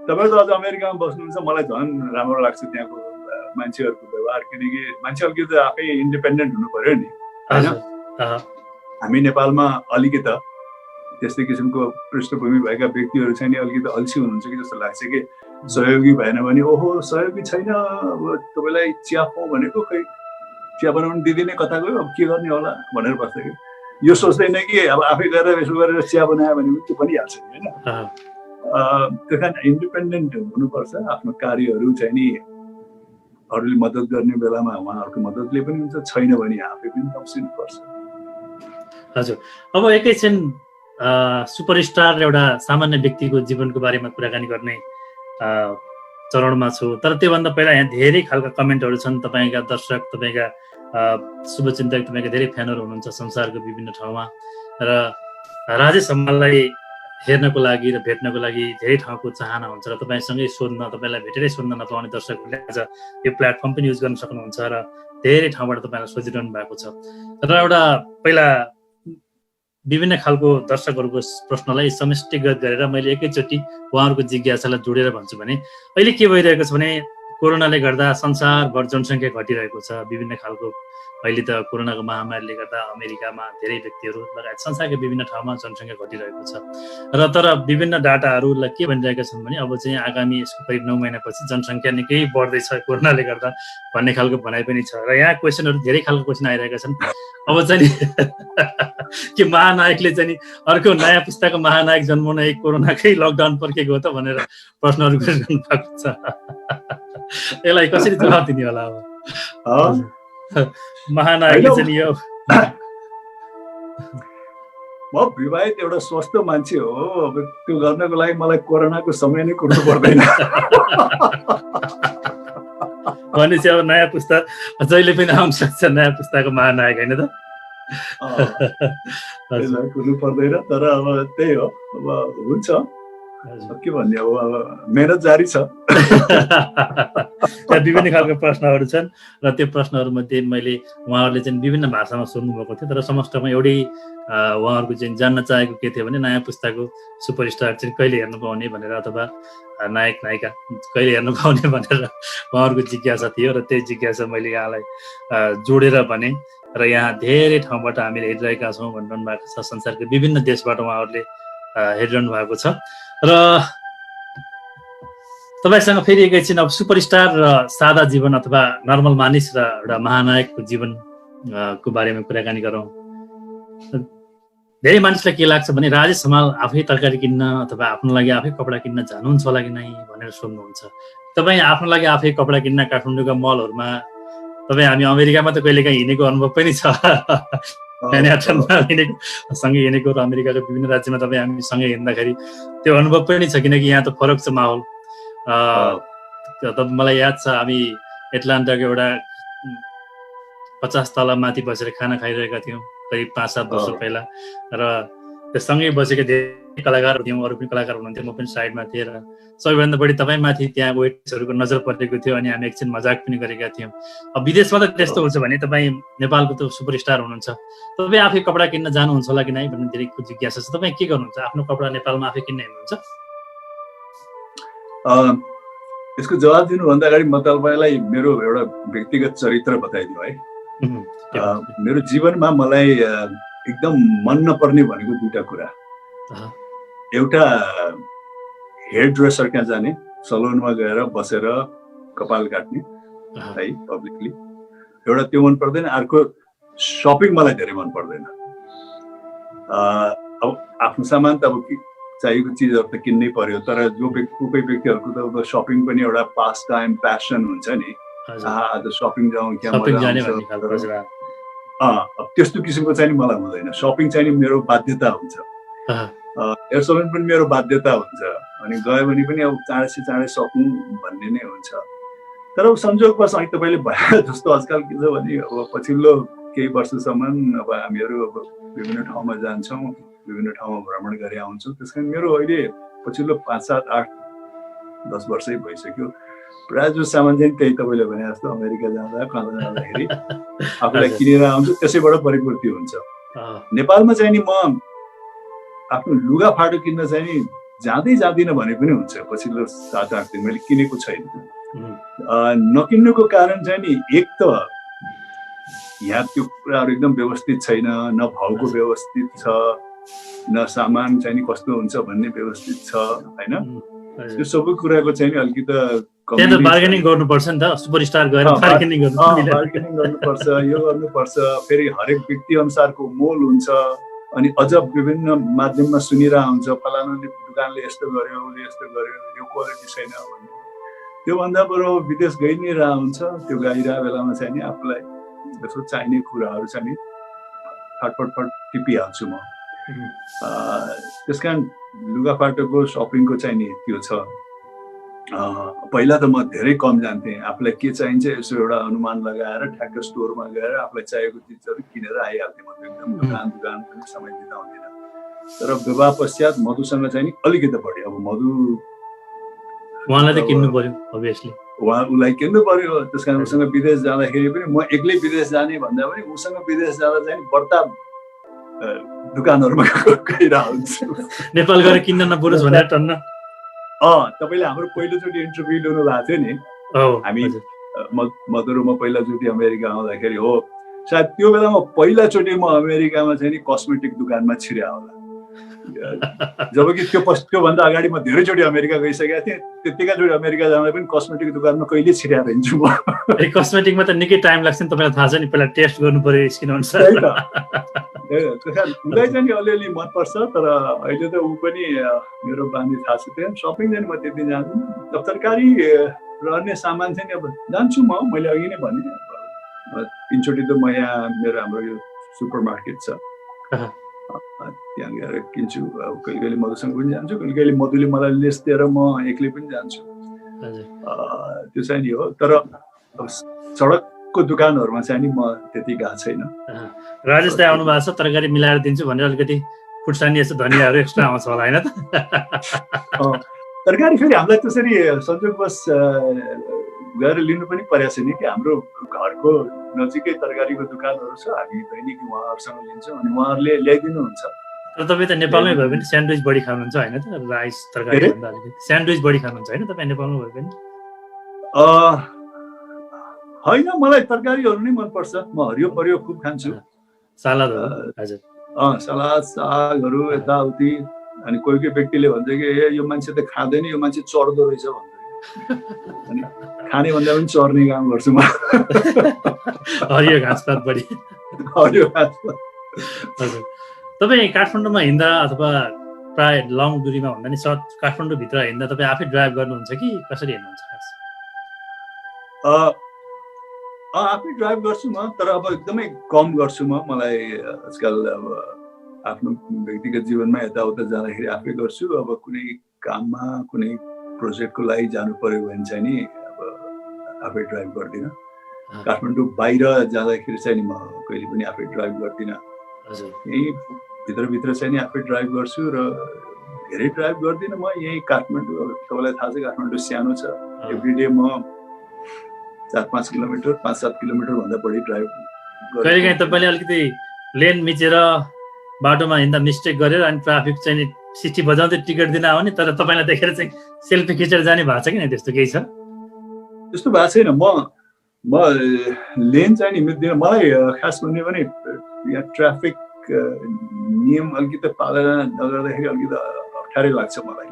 तपाईँ त अझ अमेरिकामा बस्नुहुन्छ, मलाई झन् राम्रो लाग्छ त्यहाँको मान्छेहरूको व्यवहार, किनकि मान्छे अलिकति आफै इन्डिपेन्डेन्ट हुनु पर्यो नि होइन। हामी नेपालमा अलिकति त्यस्तै किसिमको पृष्ठभूमि भएका व्यक्तिहरू चाहिँ नि अलिकति अल्छी हुनुहुन्छ कि जस्तो लाग्छ कि सहयोगी भएन भने ओहो सहयोगी छैन, अब तपाईँलाई चिया पाउँ भनेको खै चिया बनाउनु दिदिने कता गयो, अब के गर्ने होला भनेर बस्छ कि यो सोच्दैन कि अब आफै गएर यसो गरेर चिया बनायो भने त्यो पनि हाल्छ नि होइन। त्यस कारण इन्डिपेन्डेन्ट हुनुपर्छ। आफ्नो कार्यहरू चाहिँ नि अरूले मद्दत गर्ने बेलामा उहाँहरूको मद्दतले पनि हुन्छ, छैन भने आफै पनि तम्सिनुपर्छ। हजुर अब एकैछिन सुपरस्टार एउटा सामान्य व्यक्तिको जीवनको बारेमा कुराकानी गर्ने चरणमा छु, तर त्योभन्दा पहिला यहाँ धेरै खालका कमेन्टहरू छन्। तपाईँका दर्शक, तपाईँका शुभचिन्तक, तपाईँका धेरै फ्यानहरू हुनुहुन्छ संसारको विभिन्न ठाउँमा र राजेश हमाललाई हेर्नको लागि र भेट्नको लागि धेरै ठाउँको चाहना हुन्छ र तपाईँसँगै सोध्न, तपाईँलाई भेटेरै सोध्न नपाउने दर्शकहरूले आज यो प्लेटफर्म पनि युज गर्न सक्नुहुन्छ र धेरै ठाउँबाट तपाईँलाई सोधिरहनु भएको छ। र एउटा पहिला विभिन्न खालको दर्शकहरूको प्रश्नलाई समष्टिगत गरेर मैले एकैचोटि उहाँहरूको जिज्ञासालाई जोडेर भन्छु भने अहिले के भइरहेको छ भने कोरोनाले गर्दा संसारभर जनसङ्ख्या घटिरहेको छ। विभिन्न खालको अहिले त कोरोनाको महामारीले गर्दा अमेरिकामा धेरै व्यक्तिहरू लगायत संसारका विभिन्न ठाउँमा जनसङ्ख्या घटिरहेको छ र तर विभिन्न डाटाहरूलाई के भनिरहेका छन् भने अब चाहिँ आगामी यसको करिब 9 महिनापछि जनसङ्ख्या निकै बढ्दैछ कोरोनाले गर्दा भन्ने खालको भनाइ पनि छ। र यहाँ क्वेसनहरू धेरै खालको क्वेसन आइरहेका छन्। अब चाहिँ के महानायकले चाहिँ अर्को नयाँ पुस्ताको महानायक जन्माउन एक कोरोनाकै लकडाउन पर्खेको हो त भनेर प्रश्नहरू गरिरहनु भएको छ। यसलाई कसरी जवाब दिने होला अब महानायकले चाहिँ यो म विवाहित एउटा स्वस्थ मान्छे हो, अब त्यो गर्नको लागि मलाई कोरोनाको समय नै कुर्नु पर्दैन भनेपछि अब नयाँ पुस्ता जहिले पनि आउन सक्छ, नयाँ पुस्ताको महानायक होइन त कुर्नु पर्दैन। तर अब त्यही हो, अब हुन्छ के भन्ने, अब मेहनत जारी छ। त्यहाँ विभिन्न खालको प्रश्नहरू छन् र त्यो प्रश्नहरूमध्ये मैले उहाँहरूले चाहिँ विभिन्न भाषामा सोध्नुभएको थियो, तर समष्टमा एउटै उहाँहरूको चाहिँ जान्न चाहेको के थियो भने नयाँ पुस्ताको सुपरस्टार चाहिँ कहिले हेर्नु पाउने भनेर अथवा नायक नायिका कहिले हेर्नु पाउने भनेर उहाँहरूको जिज्ञासा थियो र त्यही जिज्ञासा मैले यहाँलाई जोडेर भने र यहाँ धेरै ठाउँबाट हामीले हेरिरहेका छौँ भनिरहनु भएको छ। संसारको विभिन्न देशबाट उहाँहरूले हेरिरहनु भएको छ र तपाईँसँग फेरि एकैछिन अब सुपरस्टार र सादा जीवन अथवा नर्मल मानिस र एउटा महानायकको जीवनको बारेमा कुराकानी गरौँ। धेरै मानिसलाई के लाग्छ भने राजेश हमाल आफै तरकारी किन्न अथवा आफ्नो लागि आफै कपडा किन्न जानुहुन्छ होला कि नै भनेर सोध्नुहुन्छ। तपाईँ आफ्नो लागि आफै कपडा किन्न काठमाडौँका मलहरूमा, तपाईँ हामी अमेरिकामा त कहिलेकाहीँ हिँडेको अनुभव पनि छ, सँगै हिँडेको र अमेरिकाको विभिन्न राज्यमा तपाईँ हामी सँगै हिँड्दाखेरि त्यो अनुभव पनि छ, किनकि यहाँ त फरक छ माहौल। मलाई याद छ हामी एटलान्टाको एउटा 50 तला माथि बसेर खाना खाइरहेका थियौँ करिब 5-7 वर्ष पहिला र त्यो सँगै बसेका धेरै कलाकारहरू थियौँ, अरू पनि कलाकार हुनुहुन्थ्यो, म पनि साइडमा थिएँ र सबैभन्दा बढी तपाईँ माथि त्यहाँ वेटर्सहरूको नजर परेको थियो अनि हामी एकछिन मजाक पनि गरेका थियौँ। अब विदेशमा त त्यस्तो हुन्छ भने तपाईँ नेपालको त सुपरस्टार हुनुहुन्छ, तपाईँ आफै कपडा किन्न जानुहुन्छ होला कि नै भन्ने धेरै जिज्ञासा छ। तपाईँ के गर्नुहुन्छ, आफ्नो कपडा नेपालमा आफै किन्न हिँड्नुहुन्छ? यसको जवाब दिनुभन्दा अगाडि म तपाईँलाई मेरो एउटा व्यक्तिगत चरित्र बताइदिउँ है। मेरो जीवनमा मलाई एकदम मन नपर्ने भनेको 2टा कुरा। एउटा हेयर ड्रेसर कहाँ जाने, सलुनमा गएर बसेर कपाल काट्ने है पब्लिकली, एउटा त्यो मन पर्दैन। अर्को सपिङ मलाई धेरै मन पर्दैन। अब आफ्नो सामान त अब चाहिएको चिजहरू त किन्नै पर्यो, तर जो कोही व्यक्तिहरूको त सपिङ पनि एउटा पास टाइम प्यासन हुन्छ नि, आज सपिङ जाउँ क्या मजा आउँछ, त्यस्तो किसिमको चाहिँ नि मलाई हुँदैन। सपिङ चाहिँ नि मेरो बाध्यता हुन्छ, हेयर सलुन पनि मेरो बाध्यता हुन्छ, अनि गयो भने पनि अब चाँडै सकौँ भन्ने नै हुन्छ। तर अब संयोगवश अहिले तपाईँले भयो जस्तो आजकल के छ भने अब पछिल्लो केही वर्षसम्म अब हामीहरू अब विभिन्न ठाउँमा जान्छौँ, विभिन्न ठाउँमा भ्रमण गरी आउँछौँ। त्यस कारण मेरो अहिले पछिल्लो 5, 7, 8, 10 वर्षै भइसक्यो प्रायः जो सामान चाहिँ त्यही तपाईँले भने जस्तो अमेरिका जाँदा कहाँ जाँदाखेरि आफूलाई किनेर आउँछ, त्यसैबाट परिपूर्ति हुन्छ। नेपालमा चाहिँ नि म आफ्नो लुगाफाटो किन्न चाहिँ नि जाँदिनँ भने पनि हुन्छ। पछिल्लो 7-8 दिन मैले किनेको छैन। नकिन्नुको कारण चाहिँ नि एक त यहाँ त्यो कुराहरू एकदम व्यवस्थित छैन, न भाउको व्यवस्थित छ, न सामान चाहिँ नि कस्तो हुन्छ भन्ने व्यवस्थित छ हैन। त्यो सबै कुराको चाहिँ नि अलिकति बार्गेनिङ गर्नुपर्छ नि त, सुपरस्टार गएर बार्गेनिङ गर्नुपर्छ, यो गर्नुपर्छ। फेरि हरेक व्यक्ति अनुसारको मोल हुन्छ। अनि अझ विभिन्न माध्यममा सुनिरहेको हुन्छ, फलानाले दुकानले यस्तो गर्यो, उसले यस्तो गर्यो, यो क्वालिटी छैन भन्ने। त्योभन्दा बरु विदेश गइ नै रहेको हुन्छ। त्यो गइरहेको बेलामा चाहिँ नि आफूलाई जस्तो चाहिने कुराहरू चाहिँ नि फटफट टिपिहाल्छु म। त्यस कारण लुगाफाटोको सपिङको चाहिँ नि त्यो छ। पहिला त म धेरै कम जान्थेँ। आफूलाई के चाहिन्छ यसो एउटा अनुमान लगाएर ठ्याक्क स्टोरमा गएर आफूलाई चाहिएको चिजहरू किनेर आइहाल्थेँ। म त एकदम दुकान पनि समय बिताउँदिनँ। तर विवाह पश्चात मधुसँग चाहिँ नि अलिकति बढ्यो। अब मधु उहाँलाई त किन्नु पर्यो अभियसली, उसलाई किन्नु पर्यो। त्यस कारण उसँग विदेश जाँदाखेरि पनि म एक्लै विदेश जाने भन्दा पनि उसँग विदेश जाँदा चाहिँ बढ्ता दुकानहरूमा गइरहेको हुन्छु। नेपाल गएर किन्न नपुरोस् भनेर टन्न। तपाईँले हाम्रो पहिलोचोटि इन्टरभ्यू लिनु भएको थियो नि, हामी मधुरमा पहिलोचोटि अमेरिका आउँदाखेरि हो। सायद त्यो बेलामा पहिलाचोटि म अमेरिकामा चाहिँ नि कस्मेटिक दुकानमा छिर्या होला। जबकि त्योभन्दा अगाडि म धेरैचोटि अमेरिका गइसकेका थिएँ। त्यतिकैचोटि अमेरिका जाँदा पनि कस्मेटिक दुकानमा कहिले छिर्या रहन्छु म। कस्मेटिकमा त निकै टाइम लाग्छ नि, तपाईँलाई थाहा छ नि, पहिला टेस्ट गर्नु पर्यो स्किन अनुसार। उसलाई चाहिँ अलिअलि मनपर्छ। तर अहिले त ऊ पनि मेरो बानी थाहा छ। त्यहाँ सपिङ चाहिँ म त्यति जान्दिनँ। तरकारी र अन्य सामान चाहिँ अब जान्छु म। मैले अघि नै भने 3चोटि त म यहाँ मेरो हाम्रो यो सुपर मार्केट छ, त्यहाँ गएर किन्छु। अब कहिले कहिले मधुसँग पनि जान्छु, कहिले कहिले मधुले मलाई लिस्ट दिएर म एक्लै पनि जान्छु। त्यो चाहिँ नि हो। तर सडकको दुकानहरूमा चाहिँ नि म त्यति गएको छैन। राजेश दाइ आउनु भएको छ, तरकारी मिलाएर दिन्छु भनेर अलिकति खुर्सानी यसो धनियाहरू एक्स्ट्रा आउँछ होला होइन त? तरकारी फेरि हामीलाई त्यसरी संयोगवश गएर लिनु पनि परेको छैन कि। हाम्रो घरको नजिकै तरकारीको दुकानहरू छ। हामी दैनिक उहाँहरूसँग लिन्छौँ अनि उहाँहरूले ल्याइदिनुहुन्छ। तर तपाईँ त नेपालमै भए पनि स्यान्डविच बढी खानुहुन्छ होइन त? राइस तरकारी भन्दा अलिकति स्यान्डविच बढी खानुहुन्छ होइन तपाईँ नेपालमै भए पनि? होइन, मलाई तरकारीहरू नै मनपर्छ। म हरियो परियो खुब खान्छु। सलादहरू, हजुर, सलाद सागहरू यताउति। अनि कोही कोही व्यक्तिले भन्छ कि यो मान्छे त खाँदैन, यो मान्छे चढ्दो रहेछ भन्छ। अनि खाने भन्दा पनि चर्ने काम गर्छु म। हरियो घाँसपात बढी, हरियो घाँसपात। हजुर, तपाईँ काठमाडौँमा हिँड्दा अथवा प्राय लङ दुरीमा भन्दा नि काठमाडौँभित्र हिँड्दा तपाईँ आफै ड्राइभ गर्नुहुन्छ कि कसरी हिँड्नुहुन्छ खास? आफै ड्राइभ गर्छु म। तर अब एकदमै कम गर्छु म। मलाई आजकल अब आफ्नो व्यक्तिगत जीवनमा यताउता जाँदाखेरि आफै गर्छु। अब कुनै काममा कुनै प्रोजेक्टको लागि जानु पर्यो भने चाहिँ नि अब आफै ड्राइभ गर्दिनँ। काठमाडौँ बाहिर जाँदाखेरि चाहिँ नि म कहिले पनि आफै ड्राइभ गर्दिनँ। यहीँ भित्रभित्र चाहिँ नि आफै ड्राइभ गर्छु र धेरै ड्राइभ गर्दिनँ म। यहीँ काठमाडौँ, तपाईँलाई थाहा छ काठमाडौँ सानो छ। एभ्रिडे म 4-5 किलोमिटर 5-7 किलोमिटर भन्दा बढी ड्राइभ गर्छु। कहिलेकाहीँ तपाईँले अलिकति लेन मिचेर बाटोमा हिँड्दा मिस्टेक गरेर अनि ट्राफिक चाहिँ नि सिटी बजाउँदै टिकट दिन आउने, तर तपाईँलाई देखेर चाहिँ सेल्फी खिचेर जाने भएको छ कि नै? त्यस्तो केही छ? त्यस्तो भएको छैन। म लेन चाहिँ नि मिच्दिनँ। मलाई खास भन्ने भने यहाँ ट्राफिक नियम अलिकति पालना नगर्दाखेरि अलिकति अप्ठ्यारै लाग्छ मलाई।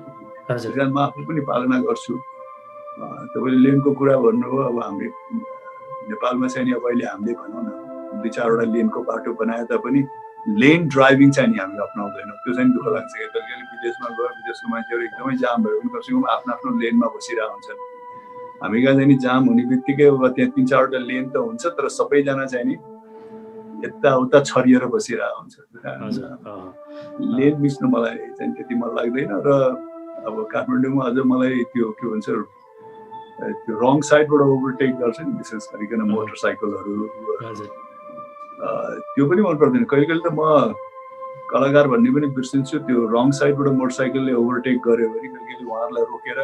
त्यस कारण म आफू पनि पालना गर्छु। तपाईँले लेनको कुरा भन्नुभयो। अब हाम्रो नेपालमा चाहिँ नि अब अहिले हामीले भनौँ न 2-4वटा लेनको बाटो बनाए तापनि लेन ड्राइभिङ चाहिँ नि हामी अप्नाउँदैनौँ। त्यो चाहिँ दुःख लाग्छ। कहिले कहिले विदेशमा गयो, विदेशको मान्छेहरू एकदमै जाम भयो भने कमसेकम आफ्नो लेनमा बसिरहेको हुन्छन्। हामी कहाँ चाहिँ नि जाम हुने बित्तिकै अब त्यहाँ 3-4वटा लेन त हुन्छ, तर सबैजना चाहिँ नि यताउता छरिएर बसिरहेको हुन्छ। लेन मिच्नु मलाई चाहिँ त्यति मन लाग्दैन। र अब काठमाडौँमा अझ मलाई त्यो के भन्छ त्यो रङ साइडबाट ओभरटेक गर्छ नि, विशेष गरिकन मोटरसाइकलहरू, त्यो पनि मन पर्दैन। कहिले कहिले त म कलाकार भन्ने पनि बिर्सिन्छु। त्यो रङ साइडबाट मोटरसाइकलले ओभरटेक गर्यो भने कहिले कहिले उहाँहरूलाई रोकेर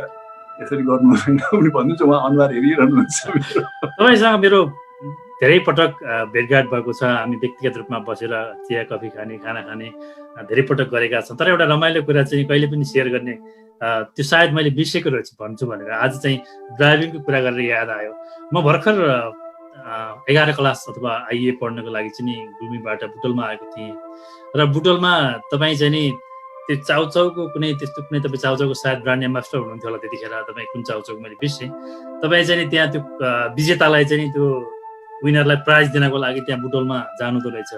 यसरी गर्नु हुँदैन पनि भन्नुहुन्छ, उहाँ अनुहार हेरिरहनुहुन्छ। तपाईँसँग मेरो धेरै पटक भेटघाट भएको छ, हामी व्यक्तिगत रूपमा बसेर चिया कफी खाने, खाना खाने धेरै पटक गरेका छौँ। तर एउटा रमाइलो कुरा चाहिँ कहिले पनि सेयर गर्ने त्यो सायद मैले बिर्सेको रहेछु भन्छु भनेर आज चाहिँ ड्राइभिङको कुरा गरेर याद आयो। म भर्खर 11 क्लास अथवा आइए पढ्नको लागि चाहिँ नि गुल्मीबाट बुटोलमा आएको थिएँ र बुटोलमा तपाईँ चाहिँ नि त्यो चाउचाउको कुनै त्यस्तो कुनै तपाईँ चाउचाउको सायद ब्रान्ड एम्बासडर हुनुहुन्थ्यो होला त्यतिखेर, तपाईँ कुन चाउचाउको मैले बिर्सेँ। तपाईँ चाहिँ नि त्यहाँ त्यो विजेतालाई चाहिँ नि त्यो विनरलाई प्राइज दिनको लागि त्यहाँ बुटोलमा जानुहुँदो रहेछ।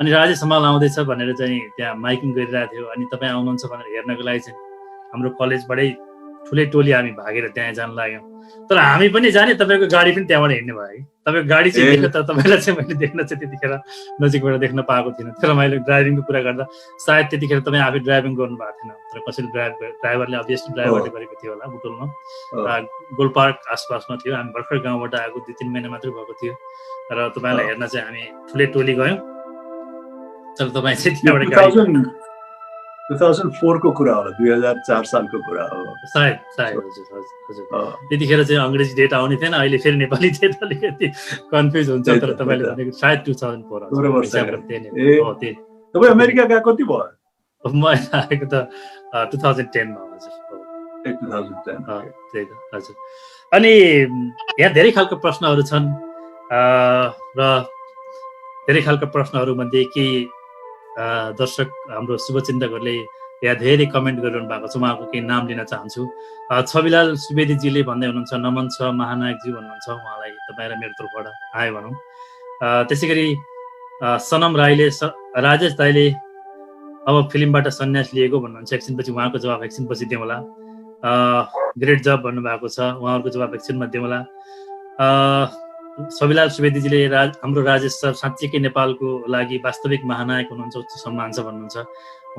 अनि राजेश हमाल आउँदैछ भनेर चाहिँ त्यहाँ माइकिङ गरिरहेको थियो। अनि तपाईँ आउनुहुन्छ भनेर हेर्नको लागि चाहिँ हाम्रो कलेजबाटै ठुलै टोली हामी भागेर त्यहाँ जान लाग्यौँ। तर हामी पनि जाने, तपाईँको गाडी पनि त्यहाँबाट हिँड्ने भयो है। तपाईँको गाडी चाहिँ देख्यो, तर तपाईँलाई चाहिँ मैले देख्न चाहिँ त्यतिखेर नजिकबाट देख्न पाएको थिइनँ। तर मैले ड्राइभिङको कुरा गर्दा सायद त्यतिखेर तपाईँ आफै ड्राइभिङ गर्नु भएको थिएन, तर कसैले ड्राइभरले अभियसली ड्राइभरले गरेको थियो होला बुटोलमा। गोलपार्क आसपासमा थियो। हामी भर्खर गाउँबाट आएको 2-3 महिना मात्रै भएको थियो र तपाईँलाई हेर्न चाहिँ हामी ठुलै टोली गयौँ। तर तपाईँ चाहिँ त्यहाँबाट 2004 को कुरा होला, 2004 सालको कुरा हो सायद। हजुर त्यतिखेर चाहिँ अङ्ग्रेजी डेट आउने थिएन, अहिले फेरि नेपाली डेट अलिकति कन्फ्युज हुन्छ। तर तपाईँले भनेको सायद 2004 हो। तपाईँ अमेरिका गएको कति भयो? म आएको त 2010 मा। हजुर 2010। त्यही त। हजुर अनि यहाँ धेरै खालको प्रश्नहरू छन् र धेरै खालको प्रश्नहरू मध्ये केही दर्शक हाम्रो शुभचिन्तकहरूले यहाँ धेरै कमेन्ट गरिरहनु भएको छ। उहाँको केही नाम लिन चाहन्छु। छविलाल सुवेदीजीले भन्दै हुनुहुन्छ नमन छ महानायकजी भन्नुहुन्छ, उहाँलाई तपाईँ र मेरो तर्फबाट आयो भनौँ। त्यसै गरी सनम राईले राजेश दाईले अब फिल्मबाट सन्यास लिएको भन्नुहुन्छ। एकछिनपछि उहाँको जवाब एकछिनपछि दिउँला। ग्रेट जब भन्नुभएको छ, उहाँहरूको जवाब एकछिनमा दिउँला। छविलाल सुवेदीजीले हाम्रो राजेश सर साँच्चीकै नेपालको लागि वास्तविक महानायक हुनुहुन्छ, उच्च सम्मान छ भन्नुहुन्छ,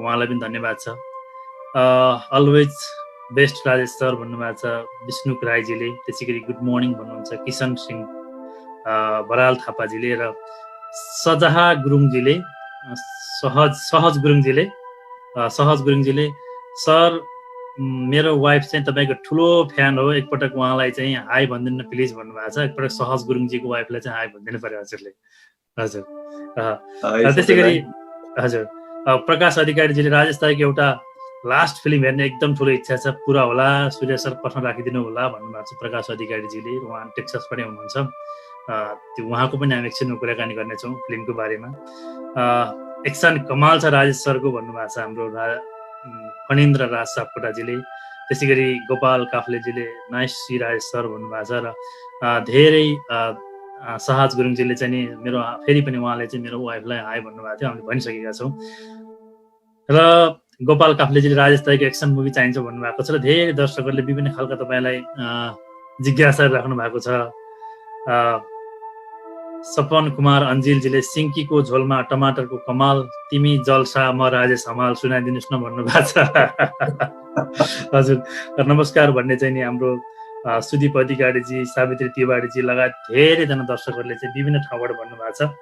उहाँलाई पनि धन्यवाद छ। अलवेज बेस्ट राजेश सर भन्नुभएको छ विष्णु राईजीले। त्यसै गरी गुड मर्निङ भन्नुहुन्छ किशन सिंह बराल थापाजीले र सजहा गुरुङजीले सहज गुरुङजीले सर मेरो वाइफ चाहिँ तपाईँको ठुलो फ्यान हो, एकपटक उहाँलाई चाहिँ हाई भनिदिनु प्लिज भन्नुभएको छ। एकपटक सहज गुरुङजीको वाइफलाई चाहिँ हाई भनिदिनु पर्यो हजुरले। हजुर त्यसै गरी हजुर प्रकाश अधिकारीजीले राजेश दाईको एउटा लास्ट फिल्म हेर्ने एकदम ठुलो इच्छा छ, पुरा होला, सूर्य सर प्रश्न राखिदिनु होला भन्नुभएको छ प्रकाश अधिकारीजीले। उहाँ टेक्सासबाटै हुनुहुन्छ। त्यो उहाँको पनि हामी एकछिनमा कुराकानी गर्नेछौँ फिल्मको बारेमा। एक्सन कमाल छ राजेश सरको भन्नुभएको छ हाम्रो फणेन्द्र राज सापकोटाजीले। त्यसै गरी गोपाल काफ्लेजीले नाइस सी राजेश सर भन्नुभएको छ। र धेरै सहज गुरुङजीले चाहिँ नि मेरो फेरि पनि उहाँले चाहिँ मेरो वाइफलाई हाई भन्नुभएको थियो, हामीले भनिसकेका छौँ। र गोपाल काफ्लेजीले राजेश दाईको एक्सन मुभी चाहिन्छ भन्नुभएको छ। र धेरै दर्शकहरूले विभिन्न खालका तपाईँलाई जिज्ञासा राख्नु भएको छ। सपन कुमार अन्जिलजीले सिङ्कीको झोलमा टमाटरको कमाल, तिमी जलसा म राजेश हमाल सुनाइदिनुहोस् न भन्नुभएको छ। हजुर नमस्कार भन्ने चाहिँ नि हाम्रो सुदीप अधिकारीजी, सावित्री तिवारीजी लगायत धेरैजना दर्शकहरूले चाहिँ विभिन्न ठाउँबाट भन्नुभएको छ।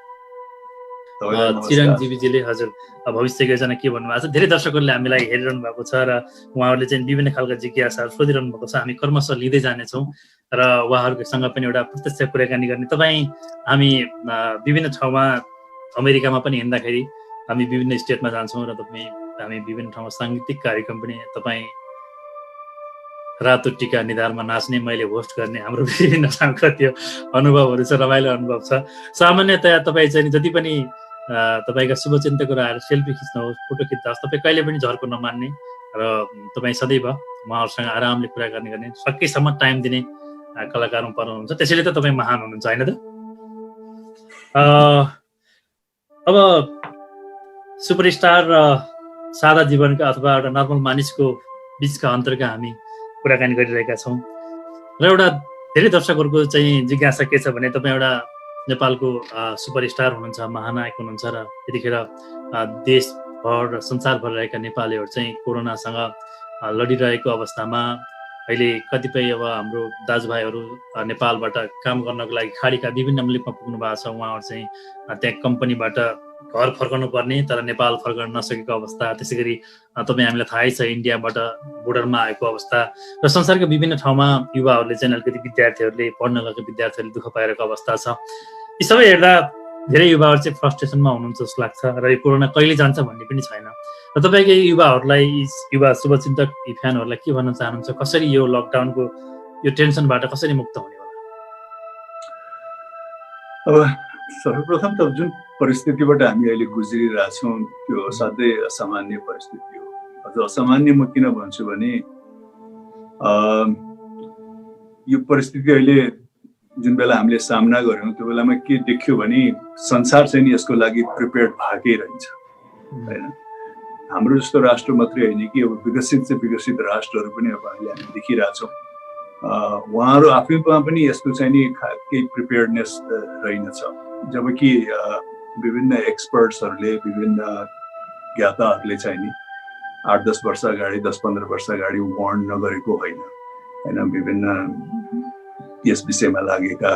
चिरञ्जीवीजीले हजुर भविष्यको योजना के भन्नुभएको छ। धेरै दर्शकहरूले हामीलाई हेरिरहनु भएको छ र उहाँहरूले चाहिँ विभिन्न खालका जिज्ञासाहरू सोधिरहनु भएको छ। हामी क्रमशः लिँदै जानेछौँ र उहाँहरूसँग पनि एउटा प्रत्यक्ष कुराकानी गर्ने। हामी विभिन्न ठाउँमा अमेरिकामा पनि हिँड्दाखेरि हामी विभिन्न स्टेटमा जान्छौँ र हामी विभिन्न ठाउँमा साङ्गीतिक कार्यक्रम पनि तपाईँ रातो टिका निधारमा नाच्ने, मैले होस्ट गर्ने, हाम्रो विभिन्न ठाउँका त्यो अनुभवहरू छ, रमाइलो अनुभव छ। सामान्यतया तपाईँ चाहिँ जति पनि तपाईँका शुभचिन्तकहरू आएर सेल्फी खिच्नुहोस्, फोटो खिच्नुहोस्, तपाईँ कहिले पनि झर्को नमान्ने र तपाईँ सदैव उहाँहरूसँग आरामले कुराकानी गर्ने, सकेसम्म टाइम दिने कलाकारमा पर्नुहुन्छ। त्यसैले त तपाईँ महान हुनुहुन्छ होइन त। अब सुपरस्टार र सादा जीवनका अथवा एउटा नर्मल मानिसको बिचका अन्तरका हामी कुराकानी गरिरहेका छौँ। र एउटा धेरै दर्शकहरूको चाहिँ जिज्ञासा के छ भने तपाईँ एउटा नेपालको सुपरस्टार हुनुहुन्छ, महानायक हुनुहुन्छ र यतिखेर देशभर र संसारभर रहेका नेपालीहरू चाहिँ कोरोनासँग लडिरहेको अवस्थामा अहिले कतिपय अब हाम्रो दाजुभाइहरू नेपालबाट काम गर्नको लागि खाडीका विभिन्न मुलुकमा पुग्नु भएको छ। उहाँहरू चाहिँ त्यहाँ कम्पनीबाट घर फर्कनु पर्ने तर नेपाल फर्कन नसकेको अवस्था, त्यसै गरी तपाईँ हामीलाई थाहै छ इन्डियाबाट बोर्डरमा आएको अवस्था र संसारको विभिन्न ठाउँमा युवाहरूले चाहिँ अलिकति विद्यार्थीहरूले पढ्न गएको विद्यार्थीहरूले दुःख पाइरहेको अवस्था छ। यी सबै हेर्दा धेरै युवाहरू चाहिँ फ्रस्ट्रेसनमा हुनुहुन्छ जस्तो लाग्छ र यो कोरोना कहिले जान्छ भन्ने पनि छैन। र तपाईँको युवाहरूलाई, युवा शुभचिन्तक फ्यानहरूलाई के भन्न चाहनुहुन्छ? कसरी यो लकडाउनको यो टेन्सनबाट कसरी मुक्त हुने होला? अब सर्वप्रथम त जुन परिस्थितिबाट हामी अहिले गुज्रिरहेछौँ त्यो असाध्यै असामान्य परिस्थिति हो। अझ असामान्य म किन भन्छु भने यो परिस्थिति अहिले जुन बेला हामीले सामना गऱ्यौँ त्यो बेलामा के देखियो भने संसार चाहिँ नि यसको लागि प्रिपेयर्ड भएकै रहन्छ होइन। हाम्रो जस्तो राष्ट्र मात्रै होइन कि अब विकसित राष्ट्रहरू पनि अब अहिले हामी देखिरहेछौँ। उहाँहरू आफैमा पनि यसको चाहिँ नि केही प्रिपेयर्डनेस रहेनछ। जबकि विभिन्न एक्सपर्ट्सहरूले, विभिन्न ज्ञाताहरूले चाहिँ नि 8-10 वर्ष अगाडि, 10-15 वर्ष अगाडि वार्न नगरेको होइन। विभिन्न यस विषयमा लागेका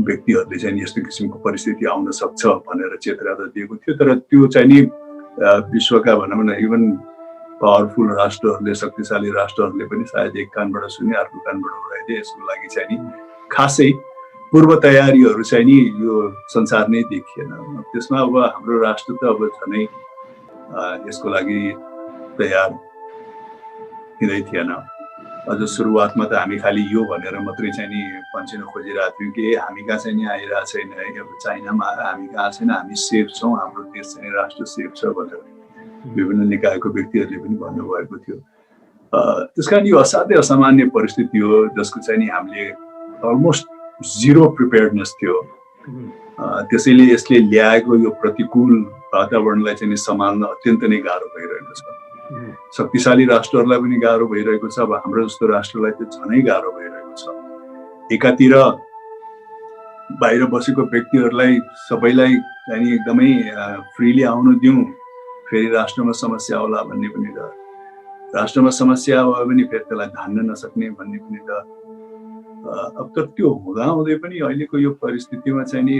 व्यक्तिहरूले चाहिँ यस्तो किसिमको परिस्थिति आउन सक्छ भनेर चेतावनी दिएको थियो। तर त्यो चाहिँ नि विश्वका भनौँ न इभन पावरफुल राष्ट्रहरूले, शक्तिशाली राष्ट्रहरूले पनि सायद एक कानबाट सुने अर्को कानबाट उडाइदिए। यसको लागि चाहिँ नि खासै पूर्व तयारीहरू चाहिँ नि यो संसार नै देखिएन। त्यसमा अब हाम्रो राष्ट्र त अब झनै यसको लागि तयार हुँदै थिएन। अझ सुरुवातमा त हामी खालि यो भनेर मात्रै चाहिँ नि पन्छिन खोजिरहेको थियौँ कि हामी कहाँ चाहिँ नि आइरहेको छैन है, अब चाइनामा हामी कहाँ छैन, हामी सेफ छौँ, हाम्रो देश चाहिँ राष्ट्र सेफ छ भनेर विभिन्न निकायको व्यक्तिहरूले पनि भन्नुभएको थियो। त्यस कारण यो असाध्यै असामान्य परिस्थिति हो जसको चाहिँ नि हामीले अलमोस्ट जिरो प्रिपेयर्डनेस थियो। त्यसैले यसले ल्याएको यो प्रतिकूल वातावरणलाई चाहिँ नि सम्हाल्न अत्यन्त नै गाह्रो भइरहेको छ। शक्तिशाली राष्ट्रहरूलाई पनि गाह्रो भइरहेको छ। अब हाम्रो जस्तो राष्ट्रलाई त झनै गाह्रो भइरहेको छ। एकातिर बाहिर बसेको व्यक्तिहरूलाई सबैलाई चाहिँ एकदमै फ्रीली आउनु दिउँ, फेरि राष्ट्रमा समस्या होला भन्ने पनि डर। राष्ट्रमा समस्या भयो भने फेरि त्यसलाई धान्न नसक्ने भन्ने पनि डर। अब त त्यो हुँदाहुँदै पनि अहिलेको यो परिस्थितिमा चाहिँ नि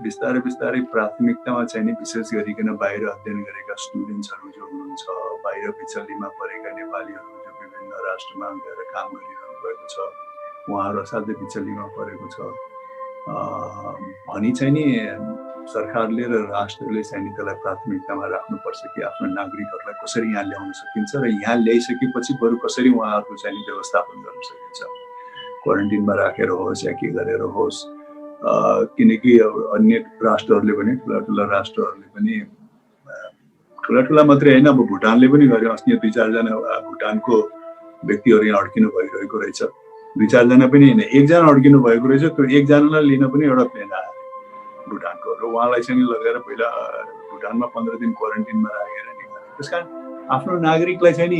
बिस्तारै बिस्तारै प्राथमिकतामा चाहिँ नि विशेष गरिकन बाहिर अध्ययन गरेका स्टुडेन्ट्सहरू जो हुनुहुन्छ, बाहिर बिचल्लीमा परेका नेपालीहरू जो विभिन्न राष्ट्रमा गएर काम गरिरहनु भएको छ, उहाँहरू असाध्यै बिचल्लीमा परेको छ भनी चाहिँ नि सरकारले र राष्ट्रले चाहिँ नि त्यसलाई प्राथमिकतामा राख्नुपर्छ कि आफ्नो नागरिकहरूलाई कसरी यहाँ ल्याउन सकिन्छ र यहाँ ल्याइसकेपछि बरु कसरी उहाँहरूको चाहिँ नि व्यवस्थापन गर्न सकिन्छ, क्वारेन्टिनमा राखेर होस् या के गरेर होस्। किनकि अब अन्य राष्ट्रहरूले पनि, ठुला राष्ट्रहरूले पनि, ठुला मात्रै होइन, अब भुटानले पनि गर्यो। अस्ति 2-4 भुटानको व्यक्तिहरू यहाँ अड्किनु भइरहेको रहेछ। 2-4 पनि होइन, 1जना अड्किनु भएको रहेछ। त्यो 1जनालाई लिन पनि एउटा प्लेन आयो भुटानको र उहाँलाई चाहिँ लगेर पहिला भुटानमा 15 दिन क्वारेन्टिनमा राखेर निकाल्यो। त्यस कारण आफ्नो नागरिकलाई चाहिँ नि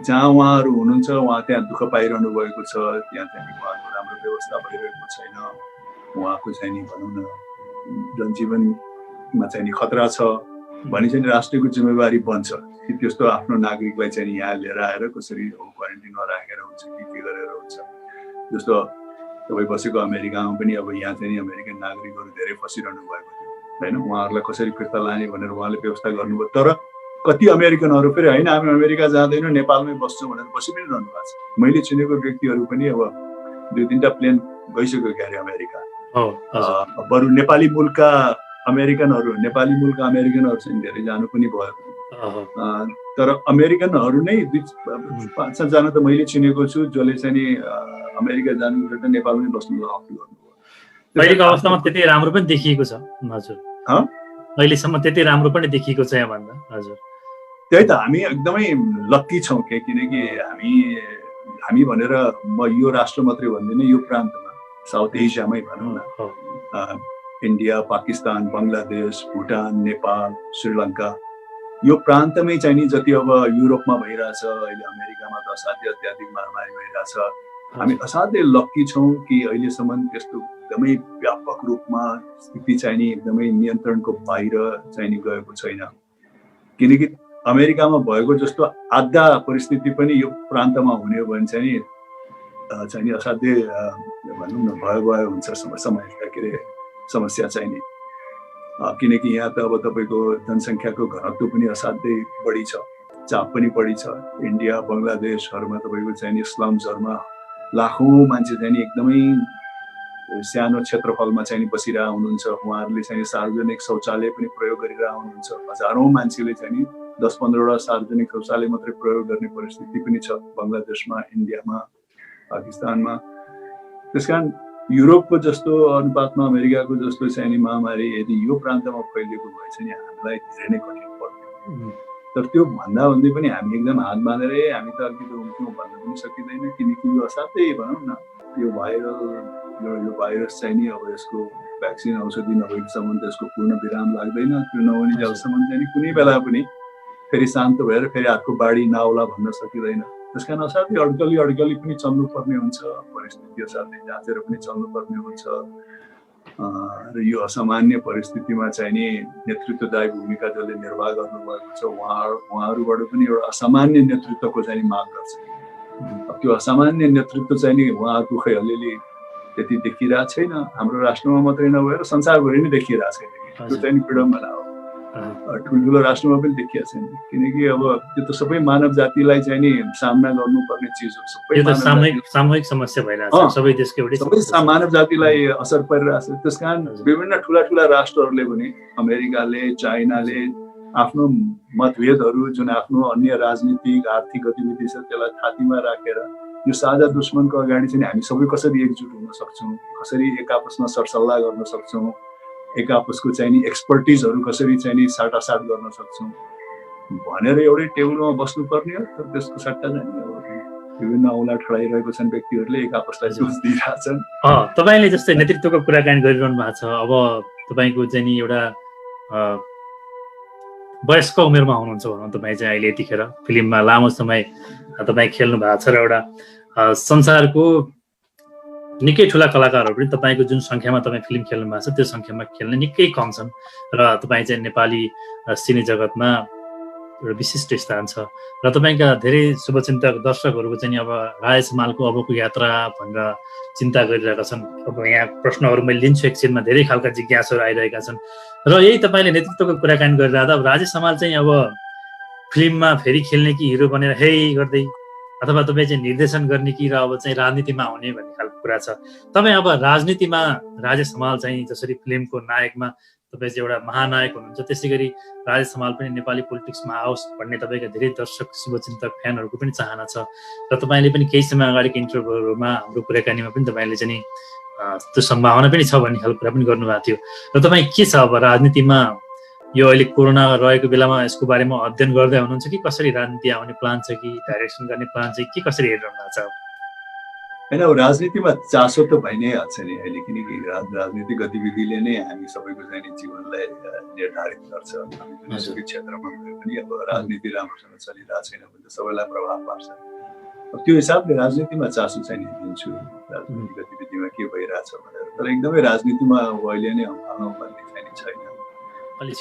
जहाँ उहाँहरू हुनुहुन्छ उहाँ त्यहाँ दुःख पाइरहनु भएको छ, त्यहाँ चाहिँ उहाँको राम्रो व्यवस्था भइरहेको छैन, उहाँको चाहिँ नि भनौँ न जनजीवनमा चाहिँ नि खतरा छ भने चाहिँ राष्ट्रको जिम्मेवारी बन्छ कि त्यस्तो आफ्नो नागरिकलाई चाहिँ यहाँ लिएर आएर कसरी क्वारेन्टिनमा राखेर हुन्छ कि के गरेर हुन्छ। जस्तो तपाईँ बसेको अमेरिकामा पनि अब यहाँ चाहिँ नि अमेरिकन नागरिकहरू धेरै फसिरहनु भएको थियो होइन, उहाँहरूलाई कसरी फिर्ता लाने भनेर उहाँले व्यवस्था गर्नुभयो। तर कति अमेरिकनहरू फेरि होइन हामी अमेरिका जाँदैनौँ नेपालमै बस्छौँ भनेर बसी पनि रहनु भएको छ। मैले चिनेको व्यक्तिहरू पनि अब 2-3टा प्लेन गइसक्यो क्यारे अमेरिका। बरु नेपाली मुलका अमेरिकनहरू चाहिँ धेरै जानु पनि भयो। तर अमेरिकनहरू नै 5-6जना त मैले चिनेको छु जसले चाहिँ नि अमेरिका जानु र नेपालमै बस्नुलाई अप्ठ्यारो गर्नुभयो। अहिलेको अवस्थामा त्यति राम्रो पनि देखिएको छ हजुर, अहिलेसम्म त्यति राम्रो पनि देखिएको छ यहाँ भन्दा हजुर। त्यही त हामी एकदमै लक्की छौँ किनकि हामी भनेर म यो राष्ट्र मात्रै भन्दिनँ, यो प्रान्तमा साउथ एसियामै भनौँ न, इन्डिया, पाकिस्तान, बङ्गलादेश, भुटान, नेपाल, श्रीलङ्का, यो प्रान्तमै चाहिँ नि जति अब युरोपमा भइरहेछ, अहिले अमेरिकामा त असाध्यै अत्याधिक महामारी भइरहेछ। हामी असाध्यै लक्की छौँ कि अहिलेसम्म त्यस्तो एकदमै व्यापक रूपमा स्थिति चाहिँ नि एकदमै नियन्त्रणको बाहिर चाहिँ नि गएको छैन। किनकि अमेरिकामा भएको जस्तो आधा परिस्थिति पनि यो प्रान्तमा हुने हो भने चाहिँ नि असाध्यै भनौँ न भय हुन्छ समय के अरे समस्या चाहिँ नि। किनकि यहाँ त अब तपाईँको जनसङ्ख्याको घनत्व पनि असाध्यै बढी छ, चाप पनि बढी छ। इन्डिया बङ्गलादेशहरूमा तपाईँको चाहिँ नि स्लम्सहरूमा लाखौँ मान्छे चाहिँ नि एकदमै सानो क्षेत्रफलमा चाहिँ नि बसिरहेको हुनुहुन्छ। उहाँहरूले चाहिँ सार्वजनिक शौचालय पनि प्रयोग गरिरहेको हुनुहुन्छ। हजारौँ मान्छेले चाहिँ नि 10-15वटा सार्वजनिक शौचालय मात्रै प्रयोग गर्ने परिस्थिति पनि छ बङ्गलादेशमा, इन्डियामा, पाकिस्तानमा। त्यसकारण युरोपको जस्तो अनुपातमा अमेरिकाको जस्तो चाहिँ नि महामारी यदि यो प्रान्तमा फैलिएको भए चाहिँ हामीलाई धेरै नै कठिन पर्थ्यो। तर त्यो भन्दा भन्दै पनि हामी एकदम हात बाँधेरै हामी त अलिकति हुन्थ्यौँ भन्न पनि सकिँदैन, किनकि यो असाध्यै भनौँ न यो भाइरस चाहिँ नि अब यसको भ्याक्सिन औषधि नभएसम्म त्यसको पूर्ण विराम लाग्दैन। त्यो नहुनेजेलसम्म चाहिँ नि कुनै बेला पनि फेरि शान्त भएर फेरि अर्को बाढी नआउला भन्न सकिँदैन। त्यस कारण असाध्यै अड्कली पनि चल्नुपर्ने हुन्छ, परिस्थिति असाध्यै जाँचेर पनि चल्नुपर्ने हुन्छ। र यो असामान्य परिस्थितिमा चाहिँ नि नेतृत्वदायी भूमिका जसले निर्वाह गर्नुभएको छ उहाँहरूबाट पनि एउटा असामान्य नेतृत्वको चाहिँ माग गर्छ। त्यो असामान्य नेतृत्व चाहिँ नि उहाँहरूको खै अलिअलि त्यति देखिरहेको छैन। हाम्रो राष्ट्रमा मात्रै नभएर संसारभरि नै देखिरहेको छैन। त्यो चाहिँ विडम्बना हो। ठुल्ठुलो राष्ट्रमा पनि देखिएको छैन, किनकि अब त्यो त सबै मानव जातिलाई चाहिँ नि सामना गर्नुपर्ने चिज हो। सामूहिक समस्या भइरहेको छ, सबै देशको एउटै सबै मानव जातिलाई असर परिरहेको छ। त्यस कारण विभिन्न ठुला राष्ट्रहरूले पनि अमेरिकाले, चाइनाले आफ्नो मतभेदहरू जुन आफ्नो अन्य राजनीतिक आर्थिक गतिविधि छ त्यसलाई थातीमा राखेर यो साझा दुश्मनको अगाडि चाहिँ हामी सबै कसरी एकजुट हुन सक्छौँ, कसरी एक आपसमा सरसल्लाह गर्न सक्छौँ, एक आपसको चाहिँ नि एक्सपर्टिजहरू कसरी चाहिँ नि साटासाट गर्न सक्छौँ भनेर एउटै टेबलमा बस्नुपर्ने हो। तर त्यसको सट्टा चाहिँ विभिन्न औँला ठडाइरहेको छन् व्यक्तिहरूले, एक आपसलाई दोष दिइरहेछन्। तपाईँले जस्तै नेतृत्वको कुराकानी गरिरहनु भएको छ। अब तपाईँको चाहिँ नि एउटा वयस्क उमेरमा हुनुहुन्छ भनौँ तपाईँ चाहिँ अहिले यतिखेर फिल्ममा लामो समय तपाईँ खेल्नु भएको छ र एउटा संसारको निकै ठुला कलाकारहरू पनि तपाईँको जुन सङ्ख्यामा तपाईँ फिल्म खेल्नु भएको छ त्यो सङ्ख्यामा खेल्ने निकै कम छन् र तपाईँ चाहिँ नेपाली सिने जगतमा एउटा विशिष्ट स्थान छ र तपाईँका धेरै शुभचिन्तक दर्शकहरूको चाहिँ अब राजेश हमालको अबको यात्रा भनेर चिन्ता गरिरहेका छन्। अब यहाँ प्रश्नहरू मैले लिन्छु एकछिनमा, धेरै खालका जिज्ञासाहरू आइरहेका छन् र यही तपाईँले नेतृत्वको कुराकानी गरिरहँदा अब राजेश हमाल चाहिँ अब फिल्ममा फेरि खेल्ने कि हिरो बनेर हे गर्दै, अथवा तपाईँ चाहिँ निर्देशन गर्ने कि र अब चाहिँ राजनीतिमा आउने भन्ने खालको कुरा छ। तपाईँ अब राजनीतिमा राजेश हमाल चाहिँ जसरी फिल्मको नायकमा तपाईँ चाहिँ एउटा महानायक हुनुहुन्छ, त्यसै गरी राजेश हमाल पनि नेपाली पोलिटिक्समा आओस् भन्ने तपाईँका धेरै दर्शक शुभचिन्तक फ्यानहरूको पनि चाहना छ र तपाईँले पनि केही समय अगाडिको इन्टरभ्यूहरूमा हाम्रो कुराकानीमा पनि तपाईँले चाहिँ त्यो सम्भावना पनि छ भन्ने खालको कुरा पनि गर्नुभएको थियो। र तपाईँ के छ अब राजनीतिमा यो अहिले कोरोना रहेको बेलामा यसको बारेमा अध्ययन गर्दै हुनुहुन्छ कि कसरी राजनीति आउने प्लान छ कि डाइरेक्सन गर्ने प्लान चाहिँ के कसरी हेरिरहनु भएको छ? होइन, अब राजनीतिमा चासो त भइ नै हाल्छ नि अहिले, किनकि राजनीतिक गतिविधिले नै हामी सबैको चाहिँ जीवनलाई निर्धारित गर्छ। हामी जुनसुकै क्षेत्रमा पनि अब राजनीति राम्रोसँग चलिरहेको छैन भने त सबैलाई प्रभाव पार्छ। अब त्यो हिसाबले राजनीतिमा चासो चाहिँ दिन्छु, राजनीतिक गतिविधिमा के भइरहेछ भनेर। तर एकदमै राजनीतिमा अहिले नै हम्फाल्न भन्ने चाहिँ छैन। अहिले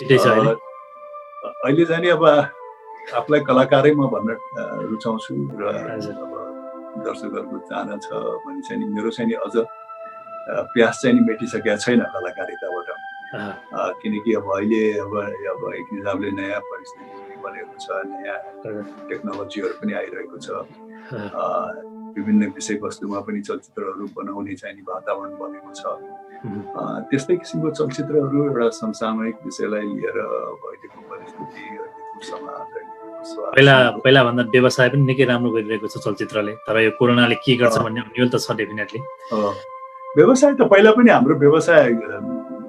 चाहिँ अब आफूलाई कलाकारै म भन्न रुचाउँछु र अब दर्शकहरूको चाहना छ भने चाहिँ मेरो चाहिँ अझ प्यास चाहिँ मेटिसकेका छैन कलाकारिताबाट, किनकि अब अहिले अब एक हिसाबले नयाँ परिस्थिति बनेको छ, नयाँ टेक्नोलोजीहरू पनि आइरहेको छ, विभिन्न विषयवस्तुमा पनि चलचित्रहरू बनाउने चाहिँ वातावरण बनेको छ। त्यस्तै किसिमको चलचित्रहरू एउटा समसामयिक विषयलाई लिएर अहिलेको परिस्थिति, अहिलेको समाज, पहिला भन्दा व्यवसाय पनि निकै राम्रो गरिरहेको छ चलचित्रले, तर यो कोरोनाले के गर्छ भन्ने अन्यल त छ डेफिनेटली। व्यवसाय त पहिला पनि हाम्रो व्यवसाय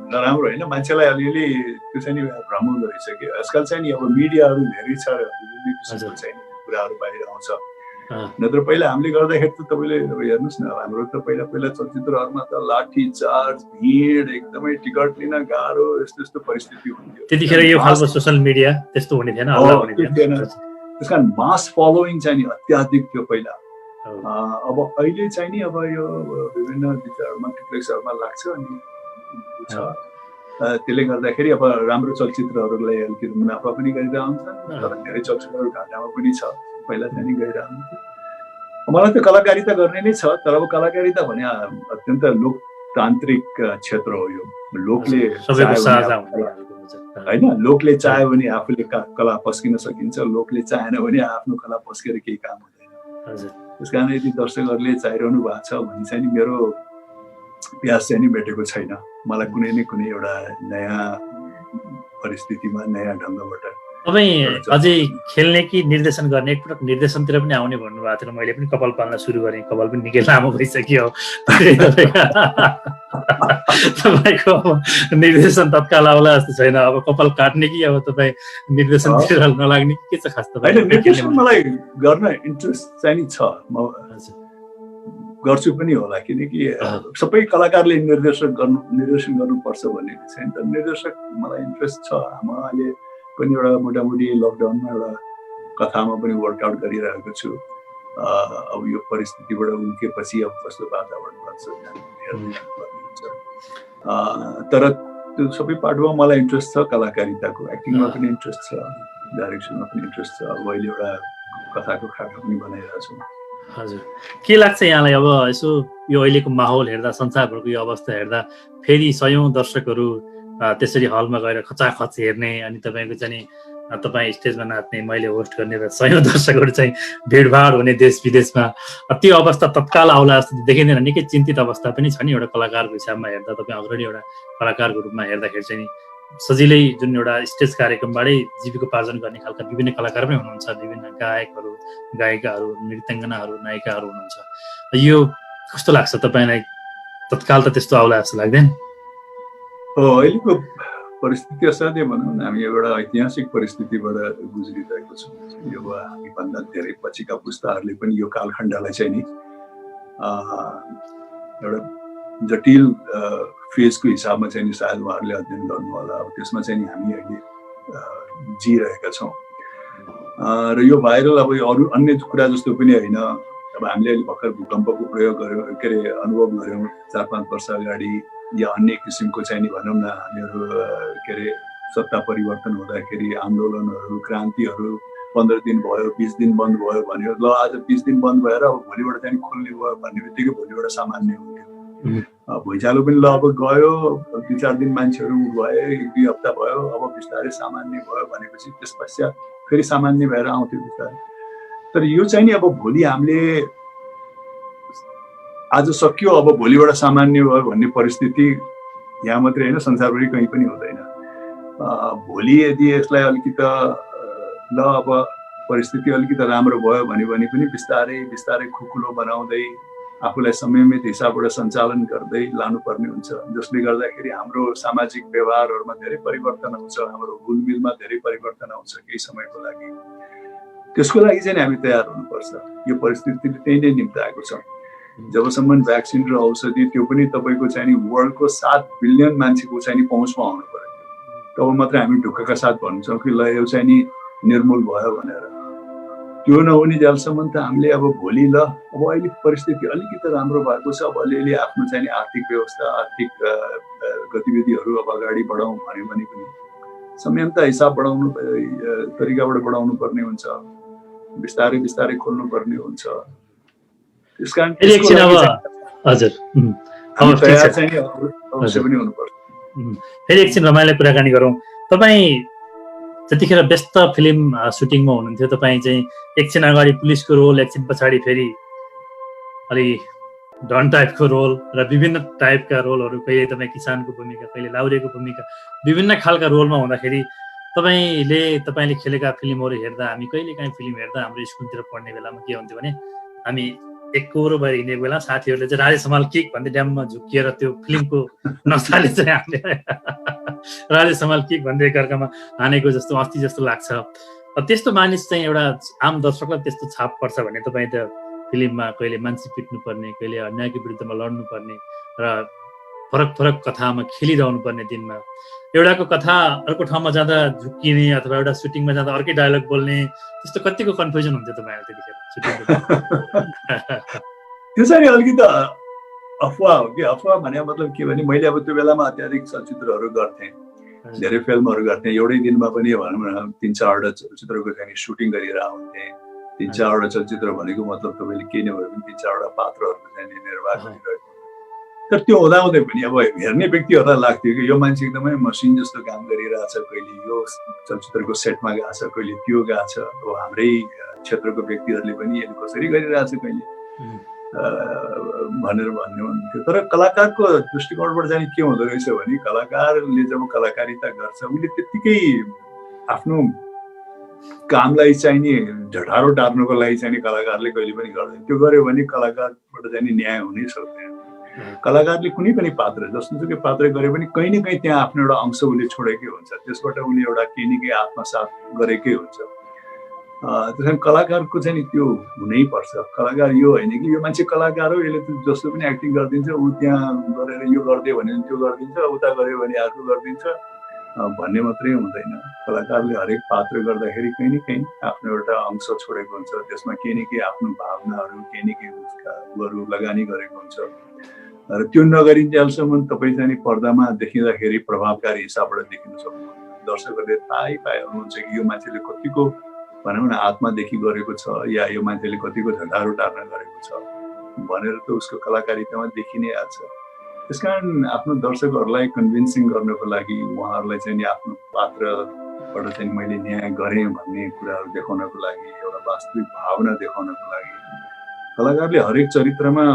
नराम्रो होइन, मान्छेलाई अलिअलि त्यो चाहिँ भ्रम गरिसक्यो। आजकल चाहिँ नि अब मिडियाहरू धेरै छ र विभिन्न किसिमको चाहिँ कुराहरू बाहिर आउँछ। नत्र पहिला हामीले गर्दाखेरि त तपाईँले हेर्नुहोस् न, हाम्रो त पहिला चलचित्रहरूमा त लाठी चार्ज, भिड, एकदमै टिकट लिन गाह्रो, यस्तो परिस्थिति हुन्थ्यो। त्यतिखेर यो खालको सोसल मिडिया त्यस्तो हुने थिएन, त्यस कारण मास फलोइङ चाहिँ नि अत्याधिक थियो पहिला। अब अहिले चाहिँ नि अब यो विभिन्न मल्टिप्लेक्सहरूमा लाग्छ अनि त्यसले गर्दाखेरि अब राम्रो चलचित्रहरूलाई अलिकति मुनाफा पनि गरिरहेको हुन्छ, तर धेरै चलचित्रहरू घाटामा पनि छ। पहिला चाहिँ गइरहेको हुन्छ। मलाई त कलाकारिता गर्ने नै छ, तर अब कलाकारिता भने अत्यन्त तान्त्रिक क्षेत्र हो यो। लोकले सबैको साझा हुने खालको हुन्छ होइन, लोकले चाह्यो भने आफूले कला पस्किन सकिन्छ, लोकले चाहेन भने आफ्नो कला पस्केर केही काम हुँदैन। हजुर त्यस कारण यदि दर्शकहरूले चाहिरहनु भएको छ भने चाहिँ नि मेरो प्यास चाहिँ नि भेटेको छैन। मलाई कुनै न कुनै एउटा नयाँ परिस्थितिमा नयाँ ढङ्गबाट तपाईँ अझै खेल्ने कि निर्देशन गर्ने? एकपटक निर्देशनतिर पनि आउने भन्नुभएको थियो। मैले पनि कपाल पाल्न सुरु गरेँ, कपाल पनि निकै लामो भइसक्यो। तपाईँको निर्देशन तत्काल आउला जस्तो छैन। अब कपाल काट्ने कि अब तपाईँ निर्देशनतिर नलाग्ने के छ खास? होइन, निर्देशन मलाई गर्न इन्ट्रेस्ट चाहिँ नि छ, म गर्छु पनि होला, किनकि सबै कलाकारले निर्देशन गर्नुपर्छ भन्ने छैन। तर निर्देशक मलाई इन्ट्रेस्ट छ। म अहिले पनि एउटा मोटामोटी लकडाउनमा एउटा कथामा पनि वर्कआउट गरिरहेको छु। अब यो परिस्थितिबाट उम्केपछि अब कस्तो वातावरण बन्छ तर त्यो सबै पार्टमा मलाई इन्ट्रेस्ट छ। कलाकारिताको, एक्टिङमा पनि इन्ट्रेस्ट छ, डाइरेक्सनमा पनि इन्ट्रेस्ट छ। अब अहिले एउटा कथाको खाका पनि बनाइरहेको छु। हजुर, के लाग्छ यहाँलाई अब यसो यो अहिलेको माहौल हेर्दा, संसारभरको यो अवस्था हेर्दा, फेरि सयौं दर्शकहरू त्यसरी हलमा गएर खचाखच हेर्ने, अनि तपाईँको चाहिँ तपाईँ स्टेजमा नाच्ने, मैले होस्ट गर्ने र सयौं दर्शकहरू चाहिँ भिडभाड हुने देश विदेशमा, त्यो अवस्था तत्काल आउला जस्तो देखिँदैन? निकै चिन्तित अवस्था पनि छ नि एउटा कलाकारको हिसाबमा हेर्दा। तपाईँ अग्रणी एउटा कलाकारको रूपमा हेर्दाखेरि चाहिँ सजिलै जुन एउटा स्टेज कार्यक्रमबाटै जीविकोपार्जन गर्ने खालका विभिन्न कलाकार पनि हुनुहुन्छ, विभिन्न गायकहरू, गायिकाहरू, नृत्याङ्गनाहरू, नायिकाहरू हुनुहुन्छ। यो कस्तो लाग्छ तपाईँलाई? तत्काल त त्यस्तो आउला जस्तो लाग्दैन? अहिलेको परिस्थिति असाध्यै भनौँ न, हामी एउटा ऐतिहासिक परिस्थितिबाट गुज्रिरहेको छौँ। यो हामीभन्दा धेरै पछिका पुस्ताहरूले पनि यो कालखण्डलाई चाहिँ नि एउटा जटिल फेजको हिसाबमा चाहिँ नि सायद उहाँहरूले अध्ययन गर्नु होला। अब त्यसमा चाहिँ नि हामी अहिले जिरहेका छौँ र यो भाइरल अब अरू अन्य कुरा जस्तो पनि होइन। अब हामीले अहिले भर्खर भूकम्पको प्रयोग गर्यौँ, के अरे अनुभव गऱ्यौँ 4-5 वर्ष अगाडि, या अन्य किसिमको चाहिँ नि भनौँ न हामीहरू के अरे सत्ता परिवर्तन हुँदाखेरि आन्दोलनहरू, क्रान्तिहरू 15 दिन भयो, 20 दिन बन्द भयो भन्यो। ल आज 20 दिन बन्द भएर अब भोलिबाट चाहिँ खोल्ने भयो भन्ने बित्तिकै भोलिबाट सामान्य हुन्थ्यो। भुइँचालो पनि ल अब गयो, 2-4 दिन मान्छेहरू भए, 1-2 हप्ता भयो, अब बिस्तारै सामान्य भयो भनेपछि त्यस पश्चात फेरि सामान्य भएर आउँथ्यो बिस्तारै। तर यो चाहिँ नि अब भोलि हामीले आज सक्यो, अब भोलिबाट सामान्य भयो भन्ने परिस्थिति यहाँ मात्रै होइन, संसारभरि कहीँ पनि हुँदैन। भोलि यदि यसलाई अलिकति ल अब परिस्थिति अलिकति राम्रो भयो भने पनि बिस्तारै बिस्तारै खुकुलो बनाउँदै आफूलाई संयमित हिसाबबाट सञ्चालन गर्दै लानुपर्ने हुन्छ, जसले गर्दाखेरि हाम्रो सामाजिक व्यवहारहरूमा धेरै परिवर्तन आउँछ, हाम्रो हुलमिलमा धेरै परिवर्तन आउँछ केही समयको लागि। त्यसको लागि चाहिँ हामी तयार हुनुपर्छ। यो परिस्थितिले त्यही नै निम्ताएको छ। जबसम्म भ्याक्सिन र औषधि त्यो पनि तपाईँको चाहिँ नि वर्ल्डको 7 बिलियन मान्छेको चाहिँ नि पहुँचमा आउनु पर्यो, तब मात्रै हामी ढुक्कका साथ भन्छौँ कि ल यो चाहिँ नि निर्मूल भयो भनेर। त्यो नहुने जेलसम्म त हामीले अब भोलि ल अब अहिले परिस्थिति अलिकति राम्रो भएको छ, अब अलिअलि आफ्नो चाहिँ नि आर्थिक व्यवस्था, आर्थिक गतिविधिहरू अब अगाडि बढाउँ भन्यो भने पनि संयमता हिसाब बढाउनु तरिकाबाट बढाउनु पर्ने हुन्छ, बिस्तारै बिस्तारै खोल्नु पर्ने हुन्छ। त्यसकारण हजुर फेरि एकछिन रमाइलो कुराकानी गरौँ। तपाईँ जतिखेर व्यस्त फिल्म सुटिङमा हुनुहुन्थ्यो, तपाईँ चाहिँ एकछिन अगाडि पुलिसको रोल, एकछिन पछाडि फेरि अलि डन टाइपको रोल र विभिन्न टाइपका रोलहरू, कहिले तपाईँ किसानको भूमिका, कहिले लाउरेको भूमिका, विभिन्न खालका रोलमा हुँदाखेरि तपाईँले खेलेका फिल्महरू हेर्दा, हामी कहिलेकाहीँ फिल्म हेर्दा हाम्रो स्कुलतिर पढ्ने बेलामा के हुन्थ्यो भने हामी एकहोरो भएर हिँडेको बेला साथीहरूले चाहिँ राजेश हमाल किक भन्दै ड्याममा झुकिएर त्यो फिल्मको नक्साले चाहिँ हामीले राजेश हमाल किक भन्दै एकअर्कामा हानेको जस्तो अस्ति जस्तो लाग्छ। त्यस्तो मानिस चाहिँ एउटा आम दर्शकलाई त्यस्तो छाप पर्छ भने तपाईँ त फिल्ममा कहिले मान्छे पिट्नुपर्ने, कहिले अन्यायको विरुद्धमा लड्नुपर्ने र फरक फरक कथामा खेलिरहनु पर्ने दिनमा एउटाको कथा अर्को ठाउँमा जाँदा झुक्किने अथवा एउटा सुटिङमा जाँदा अर्कै डायलग बोल्ने, त्यस्तो कतिको कन्फ्युजन हुन्थ्यो तपाईँलाई त्यतिखेर? त्यो चाहिँ अलिकति अफवाह हो कि। अफवाह भने मतलब के भने मैले अब त्यो बेलामा अत्याधिक चलचित्रहरू गर्थेँ, धेरै फिल्महरू गर्थेँ। एउटै दिनमा पनि भनौँ न 3-4वटा चलचित्रको चाहिँ सुटिङ गरेर आउँथेँ। 3-4वटा चलचित्र भनेको मतलब तपाईँले केही नभए पनि 3-4वटा पात्रहरूको चाहिँ निर्वाह गरिरहेको। तर त्यो हुँदाहुँदै पनि अब हेर्ने व्यक्तिहरूलाई लाग्थ्यो कि यो मान्छे एकदमै मसिन जस्तो काम गरिरहेछ, कहिले यो चलचित्रको सेटमा गएको छ, कहिले त्यो गएको छ। अब हाम्रै क्षेत्रको व्यक्तिहरूले पनि यसले कसरी गरिरहेछ कहिले भनेर भन्नुहुन्थ्यो। तर कलाकारको दृष्टिकोणबाट चाहिँ के हुँदो रहेछ भने कलाकारले जब कलाकारिता गर्छ उसले त्यत्तिकै आफ्नो कामलाई चाहिँ नि झटारो टार्नुको लागि चाहिँ कलाकारले कहिले पनि गर्दैन। त्यो गर्यो भने कलाकारबाट चाहिँ न्याय हुनै सक्दैन। कलाकारले कुनै पनि पात्र जसोसुकै पात्र गरे पनि कहीँ न कहीँ त्यहाँ आफ्नो एउटा अंश उसले छोडेकै हुन्छ, त्यसबाट उसले एउटा केही न केही आत्मसात गरेकै हुन्छ। त्यस कारण कलाकारको चाहिँ त्यो हुनै पर्छ। कलाकार यो होइन कि यो मान्छे कलाकार हो, यसले त जस्तो पनि एक्टिङ गरिदिन्छ, ऊ त्यहाँ गरेर यो गरिदियो भने त्यो गरिदिन्छ, उता गऱ्यो भने अर्को गरिदिन्छ भन्ने मात्रै हुँदैन। कलाकारले हरेक पात्र गर्दाखेरि कहीँ न कहीँ आफ्नो एउटा अंश छोडेको हुन्छ, त्यसमा केही न केही आफ्नो भावनाहरू केही न केही उसकाहरू लगानी गरेको हुन्छ। र त्यो नगरिन्जेलसम्म तपाईँ चाहिँ पर्दामा देखिँदाखेरि प्रभावकारी हिसाबबाट देखिन सक्नुहुन्छ। दर्शकहरूले थाहै पाउनुहुन्छ कि यो मान्छेले कतिको भनौँ न आत्मादेखि गरेको छ या यो मान्छेले कतिको झटारो टार्न गरेको छ भनेर त उसको कलाकारितामा देखि नै हाल्छ। त्यसकारण आफ्नो दर्शकहरूलाई कन्भिन्सिङ गर्नको लागि उहाँहरूलाई चाहिँ आफ्नो पात्रबाट चाहिँ मैले न्याय गरेँ भन्ने कुराहरू देखाउनको लागि, एउटा वास्तविक भावना देखाउनको लागि कलाकारले हरेक चरित्रमा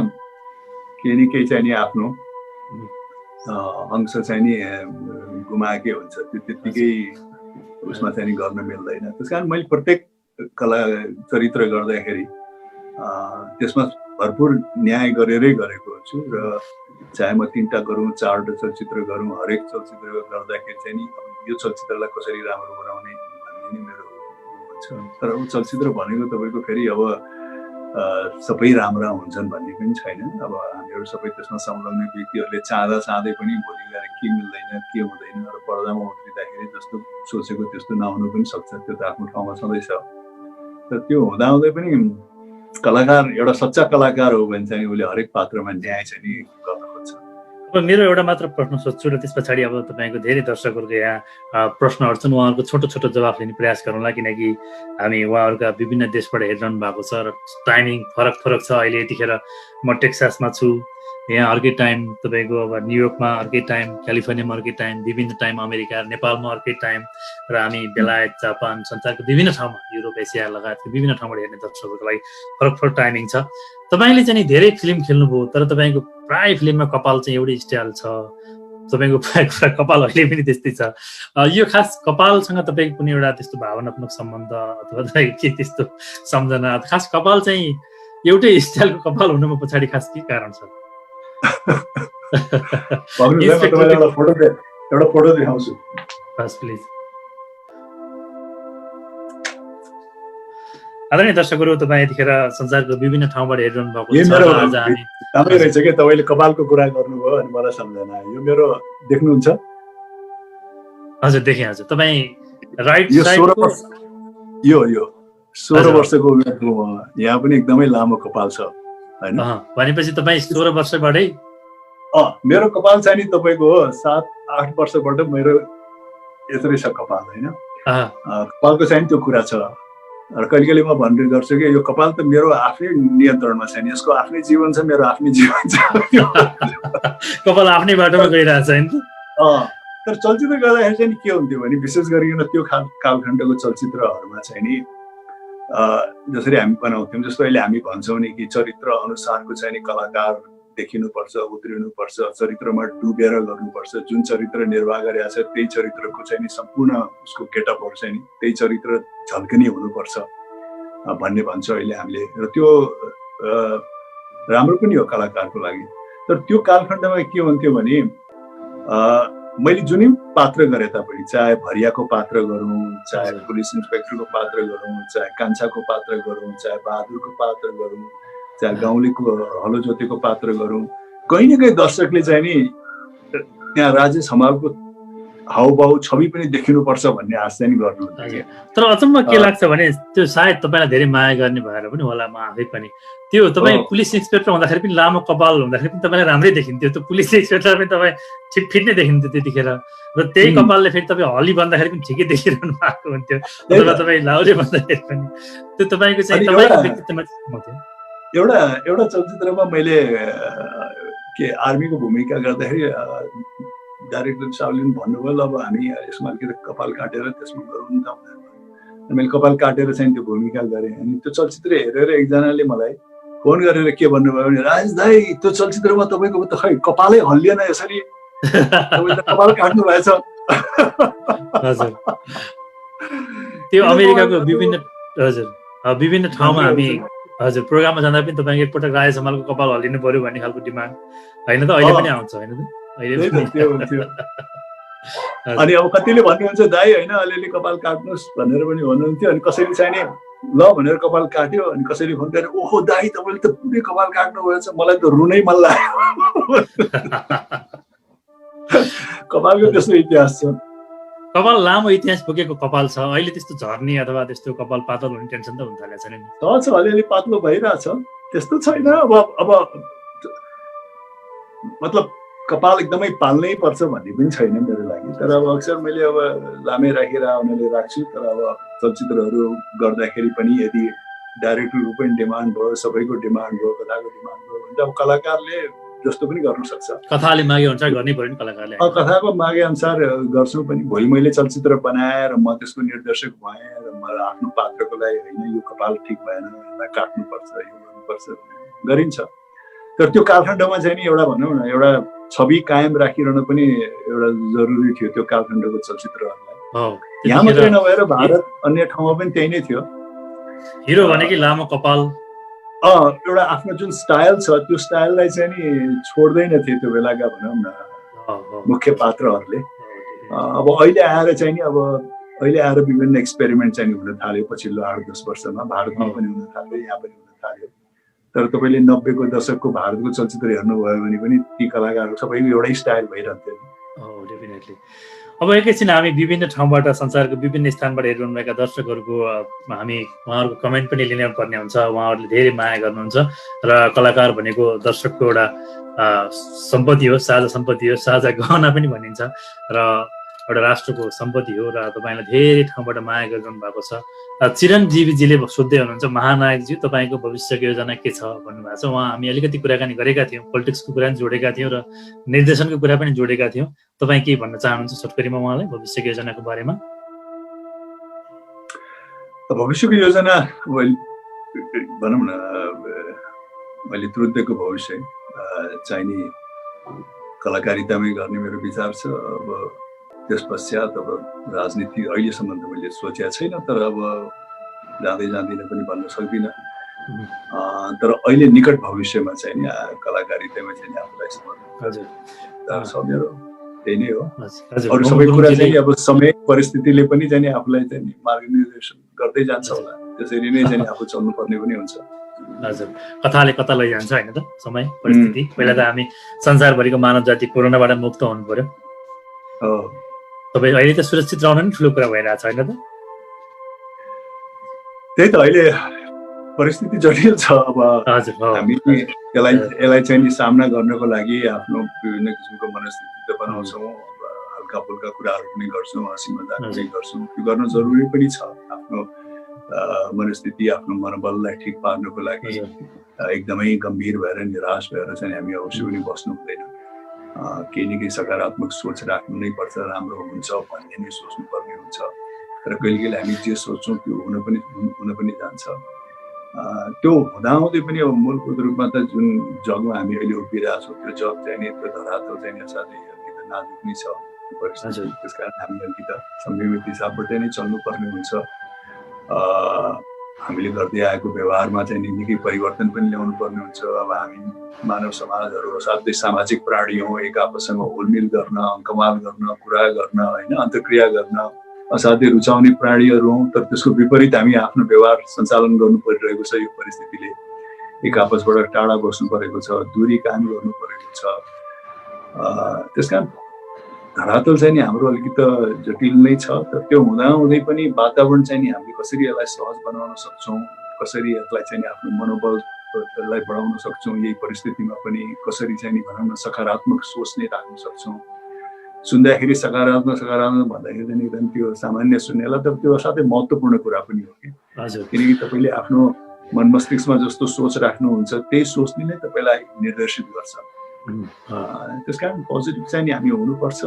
केही न केही चाहिँ आफ्नो अंश चाहिँ नि गुमाएकै हुन्छ। त्यो त्यत्तिकै उसमा चाहिँ गर्न मिल्दैन। त्यस कारण मैले प्रत्येक कला चरित्र गर्दाखेरि त्यसमा भरपुर न्याय गरेरै गरेको हुन्छु। र चाहे म 3टा गरौँ 4टा चलचित्र गरौँ, हरेक चलचित्र गर्दाखेरि चाहिँ नि यो चलचित्रलाई कसरी राम्रो बनाउने भन्ने नै मेरो हुन्छ। तर अब चलचित्र भनेको तपाईँको फेरि अब सबै राम्रा हुन्छन् भन्ने पनि छैन। अब हामीहरू सबै त्यसमा संलग्न व्यक्तिहरूले चाहँदै पनि भोलि गएर के मिल्दैन के हुँदैन र पर्दामा उत्रिँदाखेरि जस्तो सोचेको त्यस्तो नहुनु पनि सक्छ, त्यो त आफ्नो ठाउँमा छँदैछ। तर त्यो हुँदाहुँदै पनि कलाकार एउटा सच्चा कलाकार हो भने चाहिँ उसले हरेक पात्रमा न्याय चाहिँ नि गर्न खोज्छ। अब मेरो एउटा मात्र प्रश्न सोध्छु र त्यस पछाडि अब तपाईँको धेरै दर्शकहरूको यहाँ प्रश्नहरू छन्, उहाँहरूको छोटो छोटो जवाफ लिने प्रयास गरौँला, किनकि हामी उहाँहरूका विभिन्न देशबाट हेरिरहनु भएको छ र टाइमिङ फरक छ। अहिले यतिखेर म टेक्सासमा छु, यहाँ अर्कै टाइम, तपाईँको अब न्युयोर्कमा अर्कै टाइम, क्यालिफोर्नियामा अर्कै टाइम, विभिन्न टाइम अमेरिका नेपालमा अर्कै टाइम, र हामी बेलायत जापान संसारको विभिन्न ठाउँमा युरोप एसिया लगायतको विभिन्न ठाउँबाट हेर्ने दर्शकहरूको लागि फरक टाइमिङ छ। तपाईँले चाहिँ धेरै फिल्म खेल्नुभयो, तर तपाईँको प्राय फिल्ममा कपाल चाहिँ एउटै स्टाइल छ, तपाईँको प्राय कपाल अहिले पनि त्यस्तै छ। यो खास कपालसँग तपाईँको कुनै एउटा त्यस्तो भावनात्मक सम्बन्ध अथवा तपाईँको के त्यस्तो सम्झना, खास कपाल चाहिँ एउटै स्टाइलको कपाल हुनुमा पछाडि खास के कारण छ? एउटा फोटो देखाउँछु प्लिज। आदरणीय दर्शकहरू, तपाईँ यतिखेर संसारको विभिन्न ठाउँबाट हेरिरहनु भएको छ। राम्रै रहेछ कि तपाईँले कपालको कुरा गर्नुभयो अनि मलाई सम्झना आयो। यो मेरो देख्नुहुन्छ? हजुर देखेँ। हजुर तपाईँ राइट यो 16 वर्षको उमेरको यहाँ पनि एकदमै लामो कपाल छ हैन? भनेपछि तपाईँ 16 वर्षबाटै? मेरो कपाल चाहिँ नि तपाईँको 7-8 वर्षबाट मेरो यसरी छ कपाल हैन? कपालको चाहिँ त्यो कुरा छ। र कहिले कहिले म भन्ने गर्छु कि यो कपाल त मेरो आफ्नै नियन्त्रणमा छैन, यसको आफ्नै जीवन छ, मेरो आफ्नै जीवन छ। कपाल आफ्नै बाटोमा गइरहेछ हैन? तर चलचित्र गर्दाखेरि चाहिँ के हुन्थ्यो भने विशेष गरिकन त्यो कालखण्डको चलचित्रहरूमा चाहिँ नि जसरी हामी बनाउँथ्यौँ, जस्तो अहिले हामी भन्छौँ नि कि चरित्र अनुसारको चाहिँ नि कलाकार देखिनुपर्छ, उत्रिनुपर्छ, चरित्रमा डुबेर गर्नुपर्छ, जुन चरित्र निर्वाह गरेको छ त्यही चरित्रको चाहिँ नि सम्पूर्ण उसको गेटअपहरू चाहिँ नि त्यही चरित्र झल्कने हुनुपर्छ भन्ने भन्छ अहिले हामीले। र त्यो राम्रो पनि हो कलाकारको लागि। तर त्यो कालखण्डमा के हुन्थ्यो भने मैले जुनै पात्र गरे तापनि, चाहे भरियाको पात्र गरौँ, चाहे पुलिस इन्सपेक्टरको पात्र गरौँ, चाहे कान्छाको पात्र गरौँ, चाहे बहादुरको पात्र गरौँ, चाहे गाउँलेको हलो जोतेको पात्र गरौँ, कहीँ न कहीँ दर्शकले चाहिँ नि त्यहाँ राजेश हमालको हाउभाउ छवि पनि देखिनुपर्छ भन्ने आश चाहिँ गर्नुहुन्छ। तर अचम्म के लाग्छ भने त्यो सायद तपाईँलाई धेरै माया गर्ने भएर पनि होला, म आफै पनि त्यो तपाईँ पुलिस इन्सपेक्टर हुँदाखेरि पनि लामो कपाल हुँदाखेरि पनि तपाईँलाई राम्रै देखिन्थ्यो, त्यो पुलिस इन्सपेक्टर पनि तपाईँ फिट नै देखिन्थ्यो त्यतिखेर। र त्यही कपालले फेरि तपाईँ हली भन्दाखेरि पनि ठिकै देखिरहनु भएको हुन्थ्यो, अथवा तपाईँ लाउरे भन्दाखेरि पनि त्यो तपाईँको चाहिँ तपाईँको व्यक्तित्वमा थियो। एउटा चलचित्रमा मैले के आर्मीको भूमिका गर्दाखेरि डाइरेक्टर साहबले भन्नुभयो ल अब हामी यसमा अलिकति कपाल काटेर त्यसमा गरौँ न त भनेर मैले कपाल काटेर चाहिँ त्यो भूमिका गरेँ। अनि त्यो चलचित्र हेरेर एकजनाले मलाई फोन गरेर के भन्नुभयो भने राजेश दाई त्यो चलचित्रमा तपाईँको त खै कपालै हल्लिएन यसरी तपाईँ त कपाल काट्नु भएछ। हजुर त्यो अमेरिकाको विभिन्न ठाउँमा हामी हजुर प्रोग्राममा जाँदा पनि तपाईँको एकपटक राजेश हमालको कपाल हल्लिनु पर्यो भन्ने खालको डिमान्ड होइन त अहिले पनि आउँछ होइन त अनि अब कतिले भन्नुहुन्छ दाइ होइन अलिअलि कपाल काट्नुहोस् भनेर पनि भन्नुहुन्थ्यो। अनि कसैले चाहिँ ल भनेर कपाल काट्यो अनि कसैले फोन गरेर ओहो दाइ तपाईँले त पुरै कपाल काट्नु भएछ मलाई त रुनै मन लाग्यो। कपालको त्यस्तो इतिहास छ। कपाल लामो इतिहास बोकेको कपाल छ। अहिले त्यस्तो झर्ने अथवा त्यस्तो कपाल पातलो हुने टेन्सन त हुन थालेको छैन नि? छ अलिअलि पातलो भइरहेछ त्यस्तो छैन। अब मतलब कपाल एकदमै पाल्नै पर्छ भन्ने पनि छैन मेरो लागि। तर अब अक्सर मैले अब लामै राखेर आउनेले राख्छु। तर अब चलचित्रहरू गर्दाखेरि पनि यदि डाइरेक्टरको पनि डिमान्ड भयो सबैको डिमान्ड भयो कथाको डिमान्ड भयो भने अब कलाकारले जस्तो पनि गर्न सक्छ। कथाले मागे अनुसार गर्नै पर्यो नि कलाकारले। कथाको मागे अनुसार गर्छु पनि। भोलि मैले चलचित्र बनाएर म त्यसको निर्देशक भएँ र मलाई आफ्नो पात्रको लागि होइन यो कपाल ठिक भएन यसलाई काट्नुपर्छ यो गर्नुपर्छ गरिन्छ। तर त्यो कालखण्डमा चाहिँ नि एउटा भनौँ न एउटा छवि कायम राखिरहन पनि एउटा जरुरी थियो त्यो कालखण्डको चलचित्रहरूलाई। यहाँ मात्रै नभएर भारत अन्य ठाउँमा पनि त्यही नै थियो। हिरो भनेकै लामो कपाल एउटा आफ्नो जुन स्टाइल छ त्यो स्टाइललाई चाहिँ नि छोड्दैन थिए त्यो बेलाका भनौँ न मुख्य पात्रहरूले। अब अहिले आएर चाहिँ नि अहिले आएर विभिन्न एक्सपेरिमेन्ट चाहिँ हुन थाल्यो पछिल्लो 8-10 वर्षमा। भारतमा पनि हुन थाल्यो यहाँ पनि हुन थाल्यो। तर तपाईँले 90को दशकको भारतको चलचित्र हेर्नुभयो भने पनि ती कलाकारहरू सबैको एउटै स्टाइल भइरहन्थ्यो नि। डेफिनेटली। अब एकैछिन हामी विभिन्न ठाउँबाट संसारको विभिन्न स्थानबाट हेरिरहनुभएका दर्शकहरूको हामी उहाँहरूको कमेन्ट पनि लिनु पर्ने हुन्छ। उहाँहरूले धेरै माया गर्नुहुन्छ र कलाकार भनेको दर्शकको एउटा सम्पत्ति हो, साझा सम्पत्ति हो, साझा गहना पनि भनिन्छ र एउटा राष्ट्रको सम्पत्ति हो। र तपाईँलाई धेरै ठाउँबाट माया गरिरहनु भएको छ। चिरञ्जीवीजीले सोध्दै हुनुहुन्छ महानायकजी तपाईँको भविष्यको योजना के छ भन्नुभएको छ। उहाँ हामी अलिकति कुराकानी गरेका थियौँ, पोलिटिक्सको कुरा पनि जोडेका थियौँ र निर्देशनको कुरा पनि जोडेका थियौँ। तपाईँ के भन्न चाहनुहुन्छ छोटकरीमा उहाँलाई भविष्यको योजनाको बारेमा? भविष्यको योजना भनौँ न मैले तुरुन्तको भविष्य चाहिने कलाकारितामै गर्ने मेरो विचार छ। अब त्यस पश्चात अब राजनीति अहिलेसम्म त मैले सोचेको छैन। तर अब जाँदै जाँदिनँ पनि भन्न सक्दिनँ। तर अहिले निकट भविष्यमा चाहिँ नि कलाकारितामा चाहिँ आफूलाई समर्पण मेरो त्यही नै हो। अरू सबै कुरा चाहिँ अब समय परिस्थितिले पनि चाहिँ आफूलाई चाहिँ मार्गनिर्देशन गर्दै जान्छ होला। त्यसरी नै चाहिँ आफू चल्नुपर्ने पनि हुन्छ। हजुर कथाले कता लैजान्छ होइन त समय परिस्थिति। पहिला त हामी संसारभरिको मानव जाति कोरोनाबाट मुक्त हुनु पर्यो। तपाईँ अहिले त सुरक्षित रहनु नि ठुलो कुरा भइरहेछ होइन त? त्यही त अहिले परिस्थिति जटिल छ। अब हामी यसलाई चाहिँ सामना गर्नको लागि आफ्नो विभिन्न किसिमको मनस्थिति त बनाउँछौँ। हल्का फुल्का कुराहरू पनि गर्छौँ, हाँसी मजाक पनि गर्छौँ। त्यो गर्न जरुरी पनि छ। आफ्नो मनस्थिति आफ्नो मनोबललाई ठिक पार्नको लागि एकदमै गम्भीर भएर निराश भएर चाहिँ हामी अवश्य पनि बस्नु हुँदैन। केही न केही सकारात्मक सोच राख्नु नै पर्छ। राम्रो हुन्छ भन्ने नै सोच्नु पर्ने हुन्छ। तर कहिले कहिले हामी जे सोच्छौँ त्यो हुन पनि जान्छ। त्यो हुँदाहुँदै पनि अब मूलभूत रूपमा त जुन जगमा हामी अहिले उभिरहेको छौँ त्यो जग चाहिँ नि त्यो धरातल चाहिँ असाध्यै अलिकति नाजुक नै छ परिस्थिति। त्यस कारण हामी अलिकति संयमित हिसाबबाट नै चल्नुपर्ने हुन्छ। हामीले गर्दै आएको व्यवहारमा चाहिँ निकै परिवर्तन पनि ल्याउनु पर्ने हुन्छ। अब हामी मानव समाजहरू असाध्यै सामाजिक प्राणी हौँ। एक आपससँग होलमिल गर्न, अङ्कमाल गर्न, कुरा गर्न होइन अन्तर्क्रिया गर्न असाध्यै रुचाउने प्राणीहरू हौँ। तर त्यसको विपरीत हामी आफ्नो व्यवहार सञ्चालन गर्नु परिरहेको छ। यो परिस्थितिले एक आपसबाट टाढा बस्नु परेको छ, दूरी कायम गर्नु परेको छ। त्यस कारण धरातल चाहिँ नि हाम्रो अलिकति जटिल नै छ। तर त्यो हुँदाहुँदै पनि वातावरण चाहिँ नि हामीले कसरी यसलाई सहज बनाउन सक्छौँ, कसरी यसलाई चाहिँ आफ्नो मनोबललाई बढाउन सक्छौँ, यही परिस्थितिमा पनि कसरी चाहिँ नि भनौँ न सकारात्मक सोच नै राख्न सक्छौँ। सुन्दाखेरि सकारात्मक भन्दाखेरि चाहिँ एकदम त्यो सामान्य सुन्नेलाई तर त्यो साथै महत्त्वपूर्ण कुरा पनि हो कि। किनकि तपाईँले आफ्नो मन मस्तिष्कमा जस्तो सोच राख्नुहुन्छ त्यही सोचले नै तपाईँलाई निर्देशित गर्छ। त्यस कारण पोजिटिभ चाहिँ नि हामी हुनुपर्छ।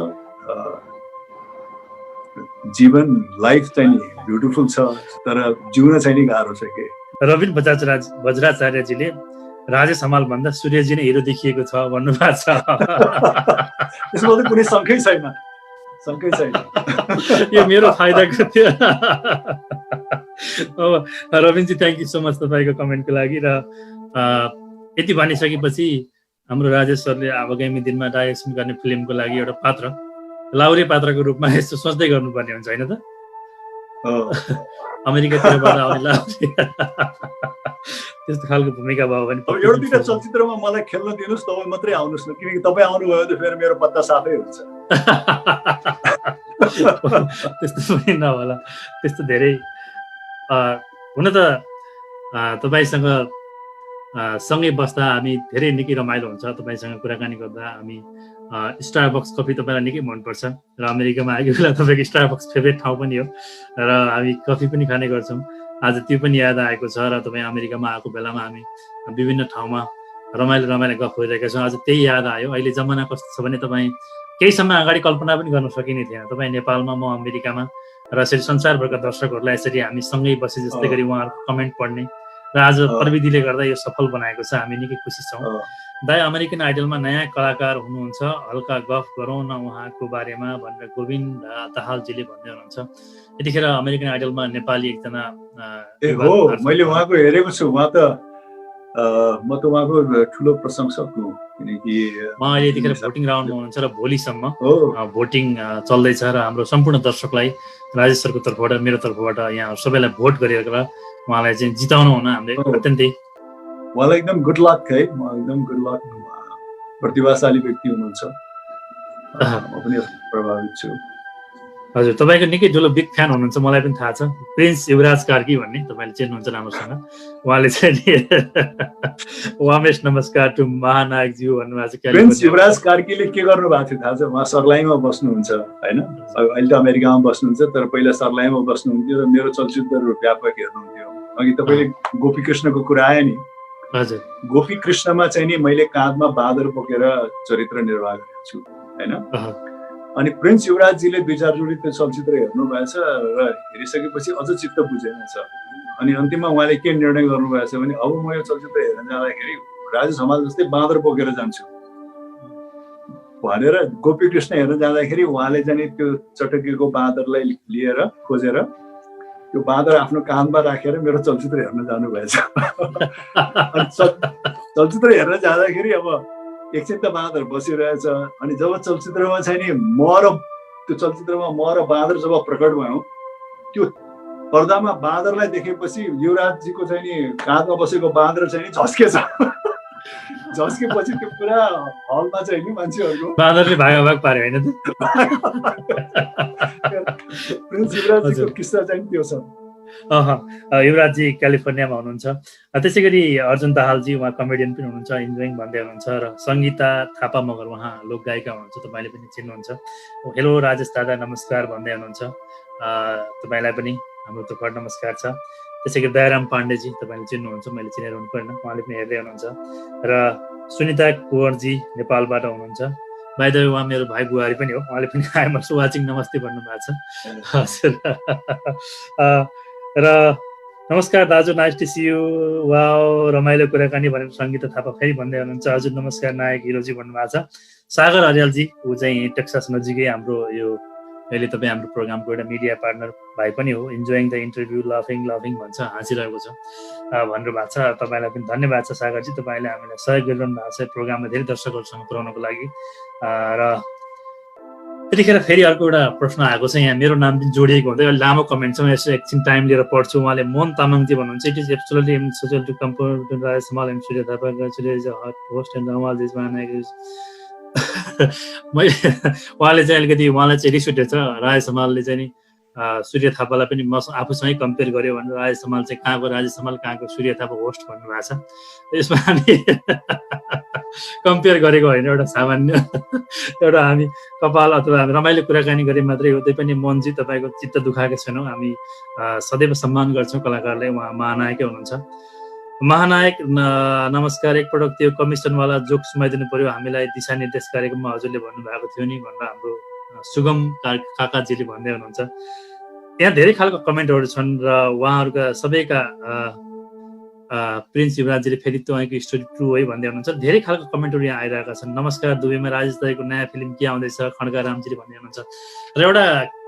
जीवन लाइफ चाहिँ नि ब्युटिफुल छ, तर जिउन चाहिँ नि गाह्रो छ के। रविन बज्राचार्यजीले राजेश हमाल भन्दा सूर्यजी नै हिरो देखिएको छ भन्नुभएको छ। त्यसमा त कुनै शङ्कै छैन। यो मेरो फाइदाको थियो। रविनजी थ्याङ्क यू सो मच तपाईँको कमेन्टको लागि। र यति भनिसकेपछि हाम्रो राजेश सरले आगामी दिनमा डाइरेक्सन गर्ने फिल्मको लागि एउटा पात्र लाउरे पात्रको रूपमा यस्तो सोच्दै गर्नुपर्ने हुन्छ होइन त? अमेरिकातिरबाट आउने लाउरे त्यस्तो खालको भूमिका भयो भने एउटा दुईटा चलचित्रमा मलाई खेल्न दिनुहोस्, तपाईँ मात्रै आउनुहोस् न, किनकि तपाईँ आउनुभयो त फेरि मेरो पत्ता साफै हुन्छ। त्यस्तो पनि नहोला, त्यस्तो धेरै हुन त तपाईँसँग सँगै बस्दा हामी धेरै निकै रमाइलो हुन्छ। तपाईँसँग कुराकानी गर्दा हामी स्टारबक्स कफी तपाईँलाई निकै मनपर्छ र अमेरिकामा आएको बेला तपाईँको स्टारबक्स फेभरेट ठाउँ पनि हो र हामी कफी पनि खाने गर्छौँ। आज त्यो पनि याद आएको छ र तपाईँ अमेरिकामा आएको बेलामा हामी विभिन्न ठाउँमा रमाइलो गफ गरिरहेका छौँ। आज त्यही याद आयो। अहिले जमाना कस्तो छ भने तपाईँ केही समय अगाडि कल्पना पनि गर्न सकिने थिएन। तपाईँ नेपालमा, म अमेरिकामा र यसरी संसारभरका दर्शकहरूलाई यसरी हामी सँगै बसे जस्तै गरी उहाँहरूको कमेन्ट पढ्ने र आज प्रविधिले गर्दा यो सफल बनाएको छ। हामी निकै खुसी छौँ। दाइ, अमेरिकन आइडलमा नयाँ कलाकार हुनुहुन्छ, हल्का गफ गरौँ न उहाँको बारेमा भनेर गोविन्द दाहालजीले भन्दै हुनुहुन्छ। यतिखेर अमेरिकन आइडलमा नेपाली एकजना हो, मैले उहाँको हेरेको छु। म त उहाँको ठुलो प्रशंसक हुँ, किनकि उहाँ अहिले यतिखेर भोटिङ राउन्डमा हुनुहुन्छ र भोलिसम्म भोटिङ चल्दैछ र हाम्रो सम्पूर्ण दर्शकलाई राजेश सरको तर्फबाट, मेरो तर्फबाट यहाँ सबैलाई भोट गरेर उहाँलाई चाहिँ जिताउनु हुन हामीले अत्यन्तै उहाँलाई एकदम गुड लक है। म एकदम गुड लक। प्रतिभाशाली व्यक्ति हुनुहुन्छ, म पनि प्रभावित छु। हजुर, तपाईँको निकै ठुलो बिग फ्यान हुनुहुन्छ, मलाई पनि थाहा छ। प्रिन्स युवराज कार्की भन्ने तपाईँले चिन्नुहुन्छ राम्रोसँग। उहाँले चाहिँ वामेश नमस्कार टु महानायकज्यू भन्नुभएको छ। प्रिन्स युवराज कार्कीले के गर्नु भएको थियो थाहा छ? उहाँ सर्लाहीमा बस्नुहुन्छ होइन, अहिले त अमेरिकामा बस्नुहुन्छ, तर पहिला सर्लाहीमा बस्नुहुन्थ्यो र मेरो चलचित्रहरू व्यापक हेर्नुहुन्थ्यो। अघि तपाईँले गोपी कृष्णको कुरा आयो नि। हजुर, गोपी कृष्णमा चाहिँ नि मैले काँधमा बाँदर बोकेर चरित्र निर्वाह गरेको छु होइन। अनि प्रिन्स युवराजजीले 2-4 जोडी त्यो चलचित्र हेर्नु भएछ र हेरिसकेपछि अझ चित्त बुझेन छ। अनि अन्तिममा उहाँले के निर्णय गर्नुभएछ भने अब म यो चलचित्र हेर्न जाँदाखेरि राजेश हमाल जस्तै बाँदर बोकेर जान्छु भनेर गोपी कृष्ण हेर्न जाँदाखेरि उहाँले चाहिँ त्यो चटकेको बाँदरलाई लिएर खोजेर त्यो बाँदर आफ्नो काँधमा राखेर मेरो चलचित्र हेर्न जानुभएछ। चलचित्र हेर्न जाँदाखेरि अब एकछिन त बाँदर बसिरहेछ। अनि जब चलचित्रमा चाहिँ नि त्यो चलचित्रमा म र बाँदर जब प्रकट भयौँ, त्यो पर्दामा बाँदरलाई देखेपछि युवराजजीको चाहिँ नि काँधमा बसेको बाँदर चाहिँ नि झस्केछ। झस्केपछि त्यो पुरा हलमा चाहिँ नि मान्छेहरूको बाँदरले भागाभाग पार्यो होइन त? प्रिन्स युवराजजीको किस्सा चाहिँ त्यो छ। युवराजजी क्यालिफोर्नियामा हुनुहुन्छ। त्यसै गरी अर्जुन दाहालजी, उहाँ कमेडियन पनि हुनुहुन्छ, इन्जोइङ भन्दै हुनुहुन्छ। र सङ्गीता थापा मगर, उहाँ लोकगायिका हुनुहुन्छ, तपाईँले पनि चिन्नुहुन्छ। हेलो राजेश दादा नमस्कार भन्दै हुनुहुन्छ। तपाईँलाई पनि हाम्रो तर्फबाट नमस्कार छ। त्यसै गरी दयाराम पाण्डेजी, तपाईँले चिन्नुहुन्छ, मैले चिनेर हुनु परेन, उहाँले पनि हेर्दै हुनुहुन्छ। र सुनिता कुँवरजी नेपालबाट हुनुहुन्छ। बाइ द वे उहाँ मेरो भाइ बुहारी पनि हो, उहाँले पनि आइ एम अल्सो वाचिङ नमस्ते भन्नुभएको छ। हजुर, र नमस्कार दाजु, nice to see you, wow रमाइलो कुराकानी भनेर सङ्गीता थापा फेरि भन्दै हुनुहुन्छ। हजुर नमस्कार नायक हिरोजी भन्नुभएको छ। सागर अर्यालजी, ऊ चाहिँ टेक्सास नजिकै हाम्रो यो अहिले तपाईँ हाम्रो प्रोग्रामको एउटा मिडिया पार्टनर भाइ पनि हो। इन्जोइङ द इन्टरभ्यू, लभिङ भन्छ, हाँसिरहेको छ भन्नुभएको छ। तपाईँलाई पनि धन्यवाद छ सागरजी, तपाईँले हामीलाई सहयोग गरिरहनु भएको छ प्रोग्राममा धेरै दर्शकहरूसँग पुर्याउनको लागि। र त्यतिखेर फेरि अर्को एउटा प्रश्न आएको छ, यहाँ मेरो नाम पनि जोडिएको हुँदै अहिले लामो कमेन्ट छ, म यसो एकछिन टाइम लिएर पढ्छु। उहाँले मोहन तामाङजी भन्नुहुन्छ, it is absolutely impossible to compare Rajesh Hamal and Surya Thapa, is a hot host and Hamal is मैले उहाँले चाहिँ अलिकति उहाँलाई चाहिँ रिस उठेछ। राजेश हमालले चाहिँ नि सूर्य थापालाई पनि म आफूसँगै कम्पेयर गर्यो भने राजेश हमाल चाहिँ कहाँको राजेश हमाल, कहाँको सूर्य थापा होस्ट भन्नुभएको छ। यसमा हामी कम्पेयर गरेको होइन, एउटा सामान्य एउटा हामी कपाल अथवा हामी रमाइलो कुराकानी गरे मात्रै हो। त्यही पनि मनजी तपाईँको चित्त दुखाएको छैनौँ, हामी सदैव सम्मान गर्छौँ कलाकारलाई, उहाँ महानायकै हुनुहुन्छ। महानायक नमस्कार, एकपटक त्यो कमिसनवाला जोक सुनाइदिनु पर्यो, हामीलाई दिशानिर्देश कार्यक्रममा हजुरले भन्नुभएको थियो नि भनेर हाम्रो सुगम काकाजीले भन्दै हुनुहुन्छ। त्यहाँ धेरै खालको कमेन्टहरू छन् र उहाँहरूका सबैका प्रिन्स युवराजजीले फेरि तपाईँको स्टोरी ट्रु है भन्दै हुनुहुन्छ। धेरै खालको कमेन्टहरू यहाँ आइरहेका छन्। नमस्कार, दुबईमा राजेश दाईको नयाँ फिल्म के आउँदैछ, खड्का रामजीले भन्दै हुनुहुन्छ। र एउटा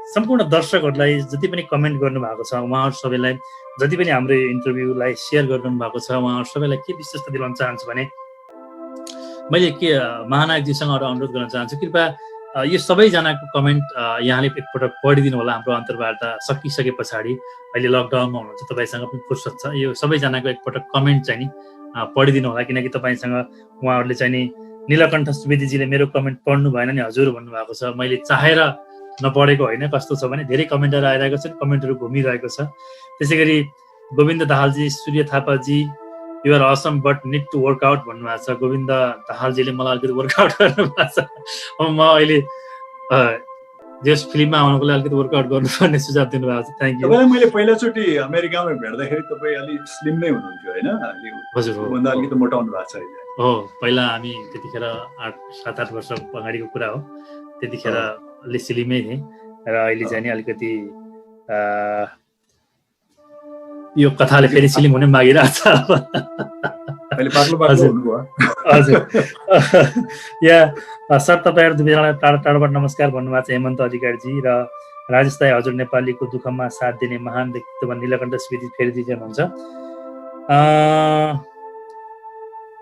सम्पूर्ण दर्शकहरूलाई जति पनि कमेन्ट गर्नुभएको छ, उहाँहरू सबैलाई, जति पनि हाम्रो इन्टरभ्यूलाई सेयर गरिरहनु भएको छ, उहाँहरू सबैलाई के विश्वस्त दिलाउन चाहन्छु भने मैले के महानायकजीसँग अनुरोध गर्न चाहन्छु, कृपया यो सबैजनाको कमेन्ट यहाँले एकपटक पढिदिनु होला। हाम्रो अन्तर्वार्ता सकिसके पछाडि, अहिले लकडाउनमा हुनुहुन्छ, तपाईँसँग पनि फुर्सद छ, यो सबैजनाको एकपटक कमेन्ट चाहिँ नि पढिदिनु होला, किनकि तपाईँसँग उहाँहरूले चाहिँ नि नीलकण्ठ सुवेदीजीले मेरो कमेन्ट पढ्नु भएन नि हजुर भन्नुभएको छ। मैले चाहेर नपढेको होइन, कस्तो छ भने धेरै कमेन्टहरू आइरहेको छ, कमेन्टहरू घुमिरहेको छ। त्यसै गरी गोविन्द दाहालजी, सूर्य थापाजी, you are awesome but need to workout भन्नुभएको छ। गोविन्द दाहालजीले मलाई अलिकति वर्कआउट गर्नुभएको छ। म अहिले जस फिल्ममा आउनुको लागि अलिकति वर्कआउट गर्नुपर्ने सुझाव दिनुभएको छ। Thank you. तपाईँलाई मैले पहिलोचोटि अमेरिकामा भेट्दाखेरि तपाईँ अलिक स्लिम नै हुनुहुन्थ्यो होइन? हजुर हो, भन्दा अलिकति मोटाउनु भएको छ अहिले। हो, पहिला हामी त्यतिखेर 7-8 वर्ष अगाडिको कुरा हो, त्यतिखेर अलि स्लिमै थिएँ र अहिले चाहिँ नि अलिकति यो कथाले फेरि स्लिम हुने मागिरहेको छ। हजुर या सर, तपाईँहरू दुवैजनालाई टाढा टाढाबाट नमस्कार भन्नुभएको छ हेमन्त अधिकारीजी। र राजेश दाई हजुर नेपालीको दुःखमा साथ दिने महान व्यक्तित्व नीलकण्ठ सुवेदी फेरि हुनुहुन्छ।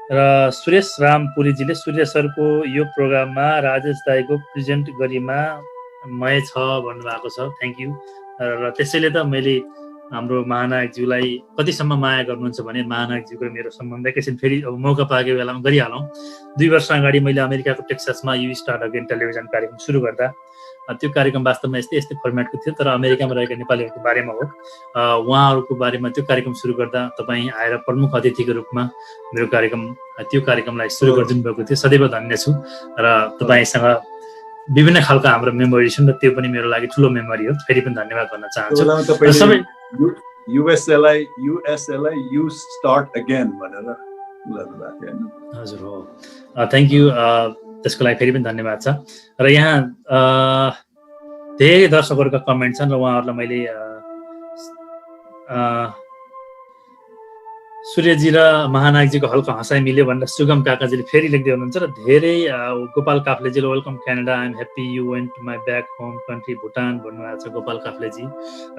र सुरेश रामपुरीजीले सूर्य सरको यो प्रोग्राममा राजेश दाईको प्रेजेन्ट गरिमा मय छ भन्नुभएको छ। Thank you. र त्यसैले त मैले हाम्रो महानायकज्यूलाई कतिसम्म माया गर्नुहुन्छ भने महानायकज्यूको मेरो सम्बन्ध एकैछिन फेरि अब मौका पाएको बेलामा गरिहालौँ। 2 वर्ष अगाडि मैले अमेरिकाको टेक्सासमा यु स्टार्ट अगेन टेलिभिजन कार्यक्रम सुरु गर्दा त्यो कार्यक्रम वास्तवमा यस्तै फर्मेटको थियो, तर अमेरिकामा रहेका नेपालीहरूको बारेमा हो। उहाँहरूको बारेमा त्यो कार्यक्रम सुरु गर्दा तपाईँ आएर प्रमुख अतिथिको रूपमा मेरो त्यो कार्यक्रमलाई सुरु गरिदिनु भएको थियो। सदैव धन्य छु र तपाईँसँग विभिन्न खालको हाम्रो मेमोरी छन् र त्यो पनि मेरो लागि ठुलो मेमोरी हो। फेरि पनि धन्यवाद भन्न चाहन्छु। युएसएलाई यु स्टार्ट अगेन भनेर गर्नु भएको थियो। हजुर हो, थ्याङ्क यू। त्यसको लागि फेरि पनि धन्यवाद छ। र यहाँ धेरै दर्शकहरूका कमेन्ट छन् र उहाँहरूलाई मैले सूर्यजी र महानायकजीको हल्का हँसाइ मिल्यो भनेर सुगम काकाजीले फेरि लेख्दै हुनुहुन्छ। र धेरै गोपाल काफ्लेजीले welcome Canada, I am happy you went to my back home country Bhutan भन्नुभएको छ गोपाल काफ्लेजी।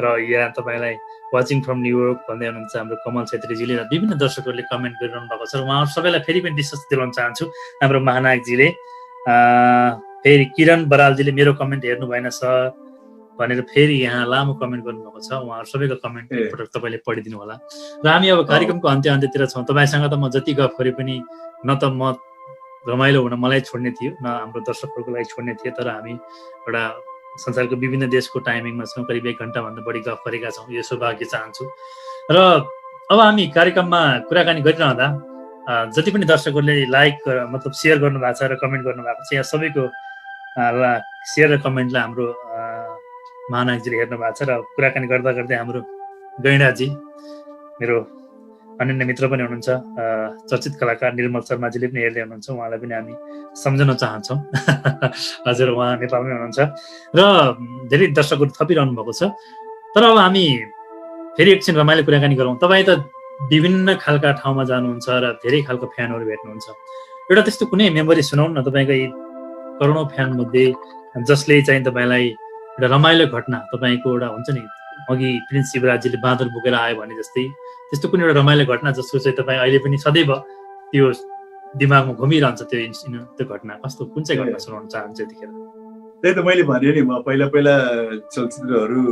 र यहाँ तपाईँलाई वाचिङ फ्रम न्युयोर्क भन्दै हुनुहुन्छ हाम्रो कमल छेत्रीजीले। र विभिन्न दर्शकहरूले कमेन्ट गरिरहनु भएको छ र उहाँहरू सबैलाई फेरि पनि विश्वास दिलाउन चाहन्छु। हाम्रो महानायकजीले फेरि किरण बरालजीले मेरो कमेन्ट हेर्नु भएन सर भनेर फेरि यहाँ लामो कमेन्ट गर्नुभएको छ। उहाँहरू सबैको कमेन्ट एकपटक तपाईँले पढिदिनु होला। र हामी अब कार्यक्रमको अन्त्यतिर छौँ। तपाईँसँग त म जति गफ गरे पनि न त म रमाइलो हुन मलाई छोड्ने थियो, न हाम्रो दर्शकहरूको लागि छोड्ने थियो, तर हामी एउटा संसारको विभिन्न देशको टाइमिङमा छौँ, करिब 1 घन्टाभन्दा बढी गफ गरेका छौँ। यो सौभाग्य चाहन्छु। र अब हामी कार्यक्रममा कुराकानी गरिरहँदा जति पनि दर्शकहरूले लाइक मतलब सेयर गर्नुभएको छ र कमेन्ट गर्नुभएको छ, यहाँ सबैको सेयर र कमेन्टलाई हाम्रो महानायकजीले हेर्नु भएको छ। र कुराकानी गर्दा गर्दै हाम्रो गैँडाजी, मेरो अनन्य मित्र पनि हुनुहुन्छ, चर्चित कलाकार निर्मल शर्माजीले पनि हेर्दै हुनुहुन्छ। उहाँलाई पनि हामी सम्झन चाहन्छौँ। हजुर, उहाँ नेपालमै हुनुहुन्छ र धेरै दर्शकहरू थपिरहनु भएको छ। तर अब हामी फेरि एकछिन रमाइलो कुराकानी गरौँ। तपाईँ त विभिन्न खालका ठाउँमा जानुहुन्छ र धेरै खालको फ्यानहरू भेट्नुहुन्छ। एउटा त्यस्तो कुनै मेमोरी सुनाउनु न तपाईँको यी करोडौँ फ्यान मध्ये, जसले चाहिँ तपाईँलाई एउटा रमाइलो घटना, तपाईँको एउटा हुन्छ नि अघि प्रिन्स युवराजजीले बाँदर बोकेर आयो भने जस्तै, त्यस्तो कुनै एउटा रमाइलो घटना जसको चाहिँ तपाईँ अहिले पनि सदैव त्यो दिमागमा घुमिरहन्छ त्यो घटना, कस्तो कुन चाहिँ घटना सुनाउन चाहन्छ यतिखेर? त्यही त मैले भने नि, म पहिला चलचित्रहरू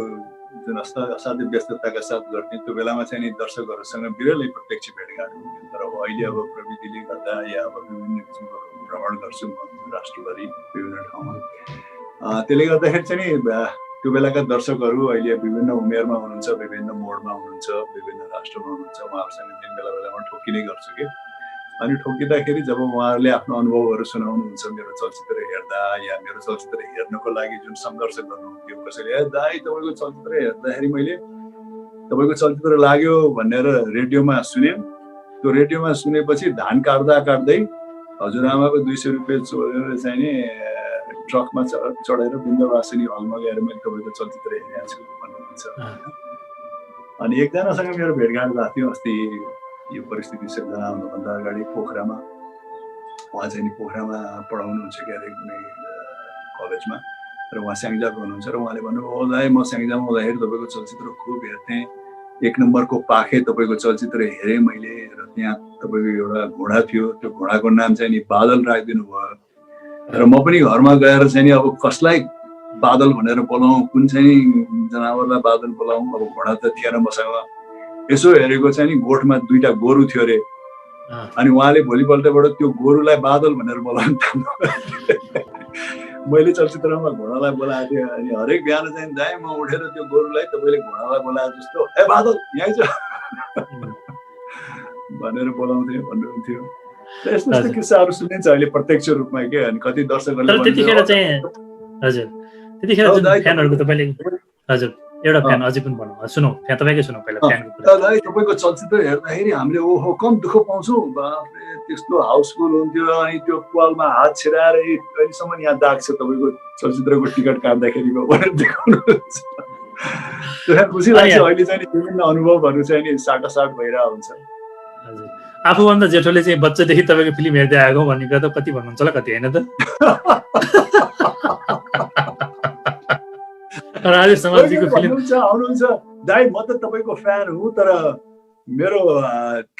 जुन असाध्य व्यस्तताका साथ गर्ने, त्यो बेलामा चाहिँ नि दर्शकहरूसँग बिरलै प्रत्यक्ष भेटघाट हुन्थ्यो। तर अब अहिले अब प्रविधिले गर्दा या अब विभिन्न किसिमको भ्रमण गर्छु म राष्ट्रभरि विभिन्न ठाउँमा, त्यसले गर्दाखेरि चाहिँ नि त्यो बेलाका दर्शकहरू अहिले विभिन्न उमेरमा हुनुहुन्छ, विभिन्न मोडमा हुनुहुन्छ, विभिन्न राष्ट्रमा हुनुहुन्छ। उहाँहरूसँग दिन बेलामा ठोकिने गर्छु कि, अनि ठोकिँदाखेरि जब उहाँहरूले आफ्नो अनुभवहरू सुनाउनुहुन्छ मेरो चलचित्र हेर्दा या मेरो चलचित्र हेर्नको लागि जुन सङ्घर्ष गर्नुहुन्थ्यो, कसैले दाइ तपाईँको चलचित्र हेर्दाखेरि मैले तपाईँको चलचित्र लाग्यो भनेर रेडियोमा सुने, त्यो रेडियोमा सुनेपछि धान काट्दा काट्दै हजुरआमाको 200 रुपियाँ चोरेर चाहिँ नि ट्रकमा चढेर बिन्दवासिनी हलमा गएर मैले तपाईँको चलचित्र हेरेको छु भन्नुहुन्छ। अनि एकजनासँग मेरो भेटघाट भएको थियो अस्ति यो परिस्थिति सिर्जना आउनुभन्दा अगाडि पोखरामा। उहाँ चाहिँ नि पोखरामा पढाउनुहुन्छ क्या अरे कुनै कलेजमा, र उहाँ स्याङ्जाको हुनुहुन्छ। र उहाँले भन्नुभयो दाइ म स्याङ्जामा हुँदाखेरि तपाईँको चलचित्र खुब हेर्थेँ, 1 नम्बरको पाखे तपाईँको चलचित्र हेरेँ मैले। र त्यहाँ तपाईँको एउटा घोडा थियो, त्यो घोडाको नाम चाहिँ नि बादल राखिदिनु भयो। र म पनि घरमा गएर चाहिँ नि अब कसलाई बादल भनेर बोलाउँ, कुन चाहिँ जनावरलाई बादल बोलाउँ, अब घोडा त थिएन मसँग। यसो हेरेको चाहिँ नि गोठमा 2टा गोरु थियो अरे। अनि उहाँले भोलिपल्टबाट त्यो गोरुलाई बादल भनेर बोलाउनु थाल्नु। मैले चलचित्रमा घोडालाई बोलाएको थिएँ। अनि हरेक बिहान चाहिँ दाइ म उठेर त्यो गोरुलाई तपाईँले घोडालाई बोलाए जस्तो ए बादल यहीँ छ भनेर बोलाउँथेँ भन्नुहुन्थ्यो। यस्तो यस्तो किस्साहरू सुनिन्छ अहिले प्रत्यक्ष रूपमा के। अनि कति दर्शकहरूले त्यतिखेर चाहिँ हजुर त्यतिखेर जुन फ्यानहरुको तपाईले हजुर एउटा फ्यान अझै पनि भनौँ सुनौ त्यहाँ तपाईकै सुनौ पहिला फ्यानको कुरा। दाइ तपाईँको चलचित्र हेर्दाखेरि हामीले ओहो कम दुःख पाउँछौँ। बाफरे त्यस्तो हाउसफुल हुन्थ्यो। अनि त्यो पालमा हात छिराएर अहिलेसम्म यहाँ दाग छ तपाईँको चलचित्रको टिकट काट्दाखेरिको भनेर देखाउनुहुन्छ। त्यो खुसी लाग्छ। अहिले चाहिँ विभिन्न अनुभवहरू चाहिँ नि साटासाट भइरहेको हुन्छ। हजुर आफूभन्दा जेठोले चाहिँ बच्चादेखि तपाईँको फिल्म हेर्दै आएको भन्ने कुरा त कति भन्नुहुन्छ होला कति होइन त। राजेश समाजजीको फिल्म आउनुहुन्छ दाइ म त तपाईँको फ्यान हुँ, तर मेरो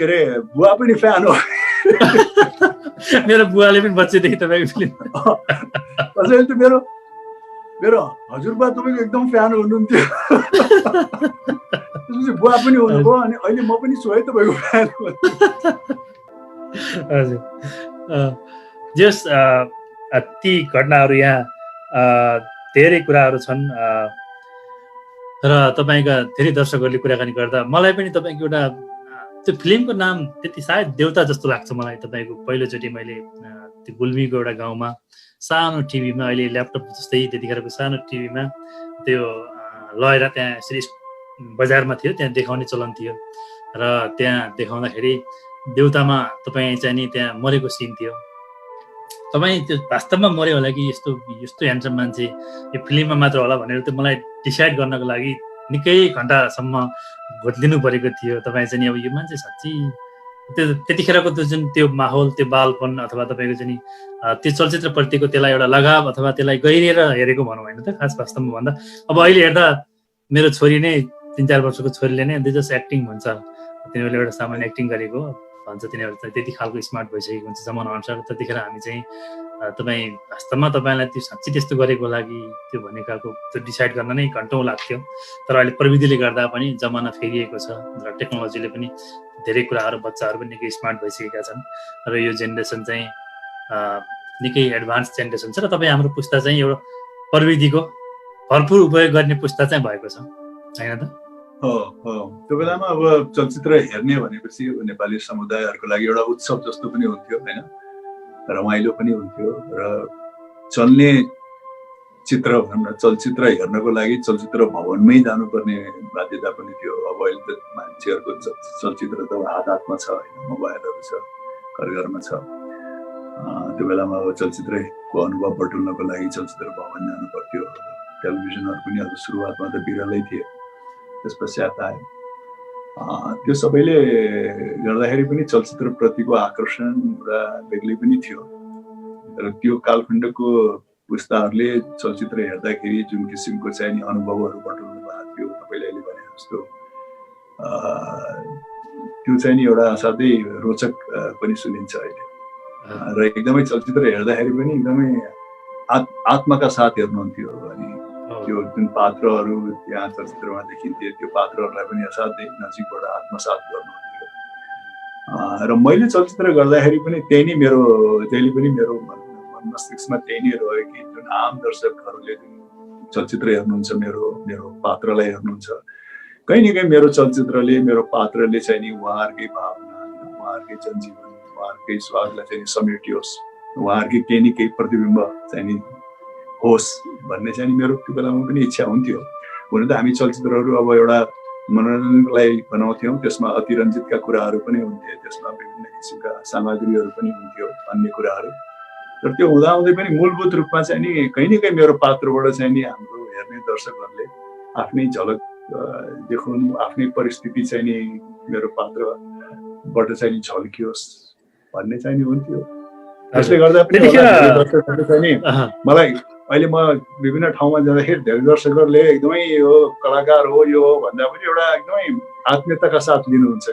के अरे बुवा पनि फ्यान हो। मेरो बुवाले पनि बच्चैदेखि तपाईँको फिल्म कसैले त मेरो मेरो हजुरबा तपाईँको एकदम फ्यान हुनुहुन्थ्यो। त्यसपछि बुवा पनि हुनुभयो। अनि अहिले म पनि छु है तपाईँको फ्यान। हजुर जस ती घटनाहरू यहाँ धेरै कुराहरू छन्। र तपाईँका धेरै दर्शकहरूले कुराकानी गर्दा मलाई पनि तपाईँको एउटा त्यो फिल्मको नाम त्यति सायद देउता जस्तो लाग्छ मलाई। तपाईँको पहिलोचोटि मैले त्यो गुल्मीको एउटा गाउँमा सानो टिभीमा, अहिले ल्यापटप जस्तै त्यतिखेरको सानो टिभीमा त्यो लगेर त्यहाँ यसरी बजारमा थियो, त्यहाँ देखाउने चलन थियो। र त्यहाँ देखाउँदाखेरि देउतामा तपाईँ चाहिँ नि त्यहाँ मरेको सिन थियो। तपाईँ त्यो वास्तवमा मर्यो होला कि यस्तो यस्तो ह्यान्डसम मान्छे यो फिल्ममा मात्र होला भनेर त्यो मलाई डिसाइड गर्नको लागि निकै घन्टासम्म घोत्लिनु परेको थियो। तपाईँ चाहिँ अब यो मान्छे साँच्ची त्यो त्यतिखेरको त्यो जुन त्यो माहौल, त्यो बालपन अथवा तपाईँको चाहिँ त्यो चलचित्रप्रतिको त्यसलाई एउटा लगाव अथवा त्यसलाई गहिरिएर हेरेको भनौँ होइन त खास वास्तवमा भन्दा। अब अहिले हेर्दा मेरो छोरी नै 3-4 वर्षको छोरीले नै जस्ट एक्टिङ भन्छ। तिनीहरूले एउटा सामान्य एक्टिङ गरेको भन्छ। तिनीहरू चाहिँ त्यति खालको स्मार्ट भइसकेको हुन्छ जमाना अनुसार। त्यतिखेर हामी चाहिँ तपाईँ वास्तवमा तपाईँलाई त्यो साँच्चै त्यस्तो गरेको लागि त्यो भन्ने खालको त्यो डिसाइड गर्न नै घन्टौँ लाग्थ्यो। तर अहिले प्रविधिले गर्दा पनि जमाना फेरिएको छ र टेक्नोलोजीले पनि धेरै कुराहरू बच्चाहरू पनि निकै स्मार्ट भइसकेका छन्। र यो जेनेरेसन चाहिँ निकै एडभान्स जेनेरेसन छ। र तपाईँ हाम्रो पुस्ता चाहिँ एउटा प्रविधिको भरपुर उपयोग गर्ने पुस्ता चाहिँ भएको छ होइन त। त्यो बेलामा अब चलचित्र हेर्ने भनेपछि नेपाली समुदायहरूको लागि एउटा उत्सव जस्तो पनि हुन्थ्यो होइन, रमाइलो पनि हुन्थ्यो। र चल्ने चित्र भनौँ न चलचित्र हेर्नको लागि चलचित्र भवनमै जानुपर्ने बाध्यता पनि थियो। अब अहिले त मान्छेहरूको चलचित्र त हात हातमा छ होइन, मोबाइलहरू छ, घर घरमा छ। त्यो बेलामा अब चलचित्रको अनुभव बटुल्नको लागि चलचित्र भवन जानु पर्थ्यो। टेलिभिजनहरू पनि अब सुरुवातमा त बिरलै थिए, त्यस पश्चात आए। त्यो सबैले गर्दाखेरि पनि चलचित्रप्रतिको आकर्षण एउटा बेग्लै पनि थियो। र त्यो कालखण्डको पुस्ताहरूले चलचित्र हेर्दाखेरि जुन किसिमको चाहिँ नि अनुभवहरू बटुल्नु भएको थियो तपाईँले अहिले भने जस्तो त्यो चाहिँ नि एउटा असाध्यै रोचक पनि सुनिन्छ अहिले। र एकदमै चलचित्र हेर्दाखेरि पनि एकदमै आत्माका साथ हेर्नुहुन्थ्यो। अनि त्यो जुन पात्रहरू त्यहाँ चलचित्रमा देखिन्थे त्यो पात्रहरूलाई पनि असाध्यै नजिकबाट आत्मसात गर्नुहुन्थ्यो। र मैले चलचित्र गर्दाखेरि पनि त्यही पनि मेरो मस्तिष्कमा त्यही नै रह्यो कि जुन आम दर्शकहरूले जुन चलचित्र हेर्नुहुन्छ मेरो पात्रलाई हेर्नुहुन्छ, कहीँ न कहीँ मेरो चलचित्रले मेरो पात्रले चाहिँ नि उहाँहरूकै भावना, उहाँहरूकै जनजीवन, उहाँहरूकै स्वादलाई चाहिँ समेटियोस्, उहाँहरूकै केही न केही प्रतिबिम्ब चाहिँ नि होस् भन्ने चाहिँ नि मेरो त्यो बेलामा पनि इच्छा हुन्थ्यो। हुन त हामी चलचित्रहरू अब एउटा मनोरञ्जनलाई बनाउँथ्यौँ, त्यसमा अतिरञ्जितका कुराहरू पनि हुन्थे, त्यसमा विभिन्न किसिमका सामग्रीहरू पनि हुन्थ्यो, अन्य कुराहरू। तर त्यो हुँदाहुँदै पनि मूलभूत रूपमा चाहिँ नि कहीँ न कहीँ मेरो पात्रबाट चाहिँ नि हाम्रो हेर्ने दर्शकहरूले आफ्नै झलक देखाउनु, आफ्नै परिस्थिति चाहिँ नि मेरो पात्रबाट चाहिँ नि झल्कियोस् भन्ने चाहिँ नि हुन्थ्यो। त्यसले गर्दा पनि दर्शकहरूले चाहिँ नि मलाई अहिले म विभिन्न ठाउँमा जाँदाखेरि धेरै दर्शकहरूले एकदमै यो कलाकार हो यो हो भन्दा पनि एउटा एकदमै आत्मीयताका साथ लिनुहुन्छ,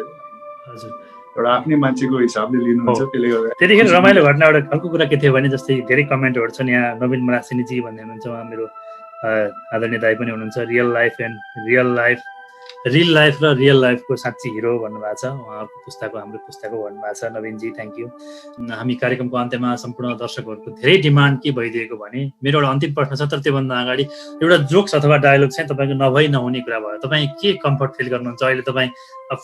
एउटा आफ्नै मान्छेको हिसाबले लिनुहुन्छ। त्यसले गर्दा त्यतिखेर रमाइलो घटना एउटा खालको कुरा के थियो भने जस्तै धेरै कमेन्टहरू छन् यहाँ। नवीन मरासिनीजी भन्ने हुनुहुन्छ, उहाँ मेरो आदरणीय दाइ पनि हुनुहुन्छ। रियल लाइफ र रियल लाइफको साँच्ची हिरो भन्नुभएको छ, उहाँको पुस्ताको हाम्रो पुस्ताको भन्नुभएको छ। Naveenji thank you. हामी कार्यक्रमको अन्त्यमा सम्पूर्ण दर्शकहरूको धेरै डिमान्ड के भइदिएको भने मेरो एउटा अन्तिम प्रश्न छ, तर त्योभन्दा अगाडि एउटा जोक्स अथवा डायलग चाहिँ तपाईँको नभई नहुने कुरा भयो। तपाईँ के कम्फर्ट फिल गर्नुहुन्छ अहिले? तपाईँ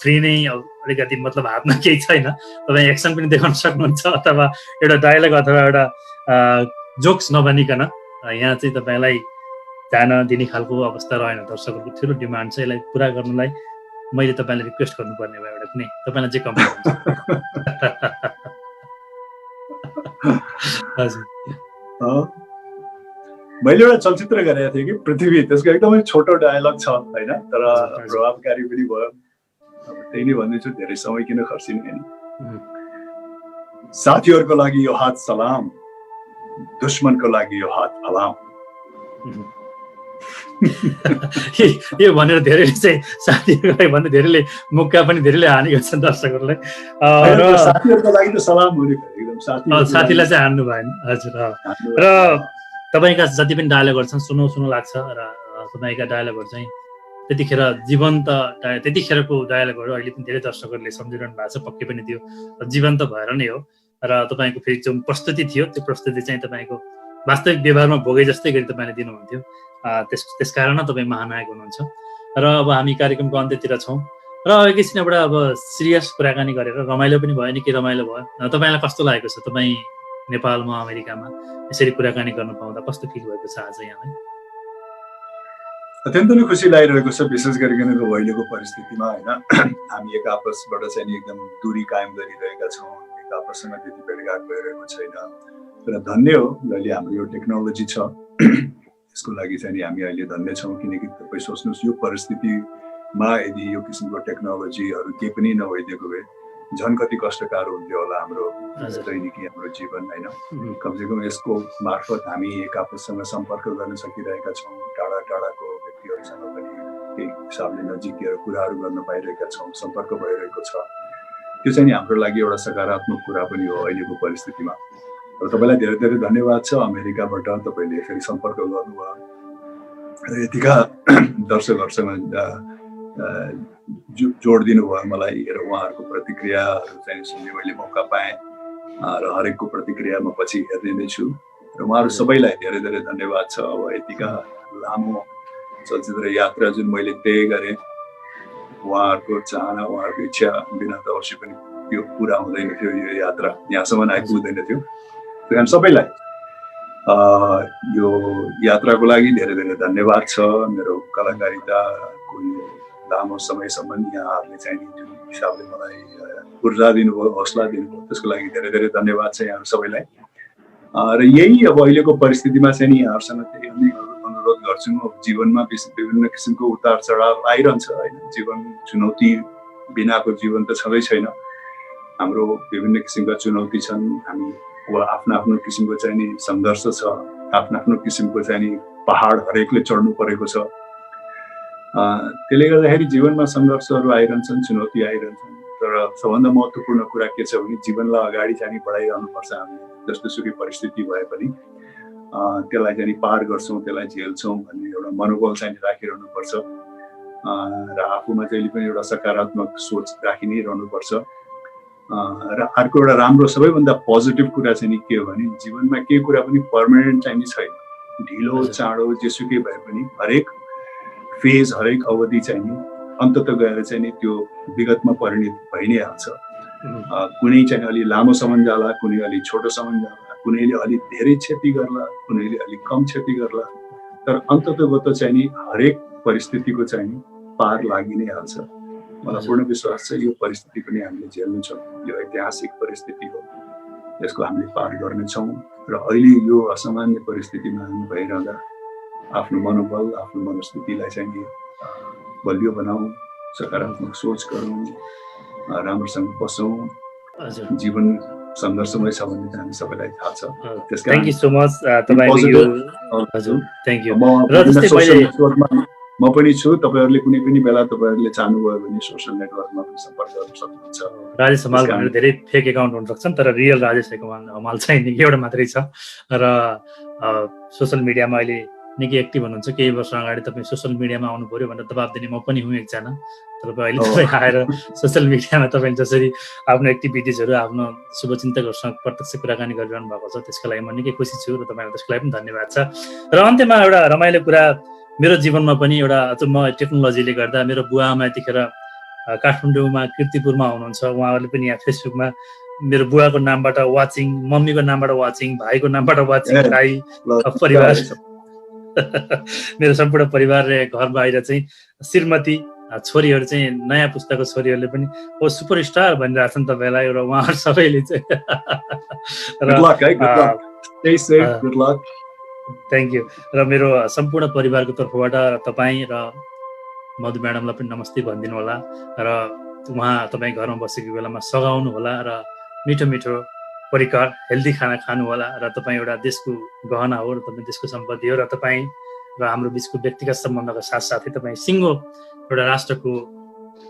फ्री नै, अलिकति मतलब हातमा केही छैन, तपाईँ एक्सन पनि देखाउन सक्नुहुन्छ अथवा एउटा डायलग अथवा एउटा जोक्स नबनिकन यहाँ चाहिँ तपाईँलाई जान दिने खालको अवस्था रहेन। दर्शकहरूको ठुलो डिमान्ड छ, यसलाई पुरा गर्नलाई मैले तपाईँलाई रिक्वेस्ट गर्नुपर्ने भयो एउटा कुनै तपाईँलाई जे कम्फर्ट हुन्छ। हजुर, मैले एउटा चलचित्र गरेको थिएँ कि पृथ्वी, त्यसको एकदमै छोटो डायलग छ होइन, तर प्रभावकारी पनि भयो। त्यही नै भन्दैछु, धेरै समय किन खर्चिने होइन। साथीहरूको लागि यो हात सलाम, दुश्मनको लागि यो हात फलाम। यो भनेर धेरैले चाहिँ साथीहरूलाई भन्दा धेरैले मुक्का पनि धेरैले हानि गर्छन् दर्शकहरूलाई। साथीहरूको लागि त सलाम हुने एकदम साथीलाई चाहिँ हान्नु भएन। हजुर, र तपाईँका जति पनि डायलगहरू छन् सुनौ लाग्छ र तपाईँका डायलगहरू चाहिँ त्यतिखेर जीवन्त, त्यतिखेरको डायलगहरू अहिले पनि धेरै दर्शकहरूले सम्झिरहनु भएको छ। पक्कै पनि त्यो जीवन्त भएर नै हो। र तपाईँको फेरि जुन प्रस्तुति थियो त्यो प्रस्तुति चाहिँ तपाईँको वास्तविक व्यवहारमा भोगे जस्तै गरी तपाईँले दिनुहुन्थ्यो। त्यस कारण तपाईँ महानायक हुनुहुन्छ। र अब हामी कार्यक्रमको अन्त्यतिर छौँ र एकैछिन एउटा अब सिरियस कुराकानी गरेर रमाइलो पनि भयो, निकै रमाइलो भयो। तपाईँलाई कस्तो लागेको छ? तपाईँ नेपालमा अमेरिकामा यसरी कुराकानी गर्न पाउँदा कस्तो फिल भएको छ आज यहाँलाई? अत्यन्त नै खुसी लागिरहेको छ, विशेष गरिकन अहिलेको परिस्थितिमा होइन। हामी एक आपसबाट चाहिँ एकदम दूरी कायम गरिरहेका छौँ, एक आपससँग त्यति भेटघाट भइरहेको छैन। तर धन्य हो अहिले हाम्रो यो टेक्नोलोजी छ, यसको लागि चाहिँ हामी अहिले धन्य छौँ। किनकि तपाईँ सोच्नुहोस् यो परिस्थितिमा यदि यो किसिमको टेक्नोलोजीहरू केही पनि नभइदिएको भए झन् कति कष्टकार हुन्थ्यो होला हाम्रो दैनिकी हाम्रो जीवन होइन। कमसेकम यसको मार्फत हामी एक आपससँग सम्पर्क गर्न सकिरहेका छौँ, टाढा टाढाको व्यक्तिहरूसँग पनि केही हिसाबले नजिकिएर कुराहरू गर्न पाइरहेका छौँ, सम्पर्क भइरहेको छ। त्यो चाहिँ हाम्रो लागि एउटा सकारात्मक कुरा पनि हो अहिलेको परिस्थितिमा। र तपाईँलाई धेरै धेरै धन्यवाद छ, अमेरिकाबाट तपाईँले यसरी सम्पर्क गर्नुभयो र यतिका दर्शकहरूसँग जोडिदिनु भयो मलाई। र उहाँहरूको प्रतिक्रियाहरू चाहिँ सुन्ने मैले मौका पाएँ र हरेकको प्रतिक्रिया म पछि हेर्ने नै छु। र उहाँहरू सबैलाई धेरै धेरै धन्यवाद छ। अब यतिका लामो चलचित्र यात्रा जुन मैले तय गरेँ, उहाँहरूको चाहना उहाँहरूको इच्छा बिना त अवश्य पनि यो पुरा हुँदैन थियो, यो यात्रा यहाँसम्म आइपुग्दैन थियो। त्यही कारण सबैलाई यो यात्राको लागि धेरै धेरै धन्यवाद छ। मेरो कलाकारिताको यो लामो समयसम्म यहाँहरूले चाहिँ जुन हिसाबले मलाई ऊर्जा दिनुभयो, हौसला दिनुभयो, त्यसको लागि धेरै धेरै धन्यवाद छ यहाँहरू सबैलाई। र यही अब अहिलेको परिस्थितिमा चाहिँ नि यहाँहरूसँग त्यही अनुरोध गर्छु। अब जीवनमा विभिन्न किसिमको उतार चढाव आइरहन्छ होइन। जीवन चुनौती बिनाको जीवन त छँदै छैन। हाम्रो विभिन्न किसिमका चुनौती छन्, हामी आफ्नो आफ्नो किसिमको चाहिँ नि सङ्घर्ष छ, आफ्नो आफ्नो किसिमको चाहिँ नि पहाड हरेकले चढ्नु परेको छ। त्यसले गर्दाखेरि जीवनमा सङ्घर्षहरू आइरहन्छन्, चुनौती आइरहन्छन्। तर सबभन्दा महत्त्वपूर्ण कुरा के छ भने जीवनलाई अगाडि चाहिँ बढाइरहनुपर्छ। हामी जस्तोसुकै परिस्थिति भए पनि त्यसलाई चाहिँ पार गर्छौँ, त्यसलाई झेल्छौँ भन्ने एउटा मनोबल चाहिँ राखिरहनुपर्छ। र आफूमा जहिले पनि एउटा सकारात्मक सोच राखि नै रहनुपर्छ। र अर्को एउटा राम्रो सबैभन्दा पोजिटिभ कुरा चाहिँ नि के हो भने जीवनमा केही कुरा पनि पर्मानेन्ट चाहिँ छैन। ढिलो चाँडो जेसुकै भए पनि हरेक फेज, हरेक अवधि चाहिँ नि अन्तत गएर चाहिँ नि त्यो विगतमा परिणत भइ नै हाल्छ। कुनै चाहिँ अलि लामोसम्म जाला, कुनै अलि छोटोसम्म जाला, कुनैले अलिक धेरै क्षति गर्ला, कुनैले अलिक कम क्षति गर्ला। तर अन्ततगत चाहिँ नि हरेक परिस्थितिको चाहिँ नि पार लागि नै हाल्छ। मलाई पूर्ण विश्वास छ यो परिस्थिति पनि हामीले झेल्नेछौँ। यो ऐतिहासिक परिस्थिति हो, यसको हामीले पार गर्नेछौँ। र अहिले यो असामान्य परिस्थितिमा हामी भइरहँदा आफ्नो मनोबल, आफ्नो मनस्थितिलाई चाहिँ नि बलियो बनाऊ, सकारात्मक सोच गरौँ, राम्रोसँग बसौँ। जीवन सङ्घर्षमय छ भन्ने हामी सबैलाई थाहा छ। थ्याङ्क यू सो मच तपाईँको यो हजुर थ्याङ्क यू। र जस्तै मैले म पनि छु, तपाईँहरूले कुनै पनि बेला तपाईँहरूले चाहनुभयो भने सोसियल नेटवर्कमा पनि सम्पर्क गर्न सक्नुहुन्छ। राजेश हमाल भनेर धेरै फेक एकाउन्ट हुन सक्छन्, तर रियल राजेश हमाल चाहिँ निकै एउटा मात्रै छ। र सोसियल मिडियामा अहिले निकै एक्टिभ हुनुहुन्छ। केही वर्ष अगाडि तपाईँ सोसियल मिडियामा आउनु पर्यो भनेर दबाब दिने म पनि हुँ एकजना। तर अहिले तपाईँ आएर सोसियल मिडियामा तपाईँले जसरी आफ्नो एक्टिभिटिजहरू आफ्नो शुभचिन्तकहरूसँग प्रत्यक्ष कुराकानी गरिरहनु भएको छ, त्यसको लागि म निकै खुसी छु र तपाईँलाई त्यसको लागि पनि धन्यवाद छ। र अन्त्यमा एउटा रमाइलो कुरा, मेरो जीवनमा पनि एउटा अझ म टेक्नोलोजीले गर्दा मेरो बुवा आमा यतिखेर काठमाडौँमा कीर्तिपुरमा हुनुहुन्छ। उहाँहरूले पनि यहाँ फेसबुकमा मेरो बुवाको नामबाट वाचिङ, मम्मीको नामबाट वाचिङ, भाइको नामबाट वाचिङ, भाइ परिवार मेरो सम्पूर्ण परिवार र घर बाहिर चाहिँ श्रीमती छोरीहरू चाहिँ नयाँ पुस्ताको छोरीहरूले पनि ओ सुपरस्टार भनिरहेछन् तपाईँलाई। र उहाँहरू सबैले चाहिँ थ्याङ्क यू। र मेरो सम्पूर्ण परिवारको तर्फबाट तपाईँ र मधु म्याडमलाई पनि नमस्ते भनिदिनु होला। र उहाँ तपाईँ घरमा बसेको बेलामा सघाउनु होला र मिठो मिठो परिकार हेल्दी खाना खानु होला। र तपाईँ एउटा देशको गहना हो र तपाईँ देशको सम्पत्ति हो। र तपाईँ र हाम्रो बिचको व्यक्तिगत सम्बन्धको साथसाथै तपाईँ सिङ्गो एउटा राष्ट्रको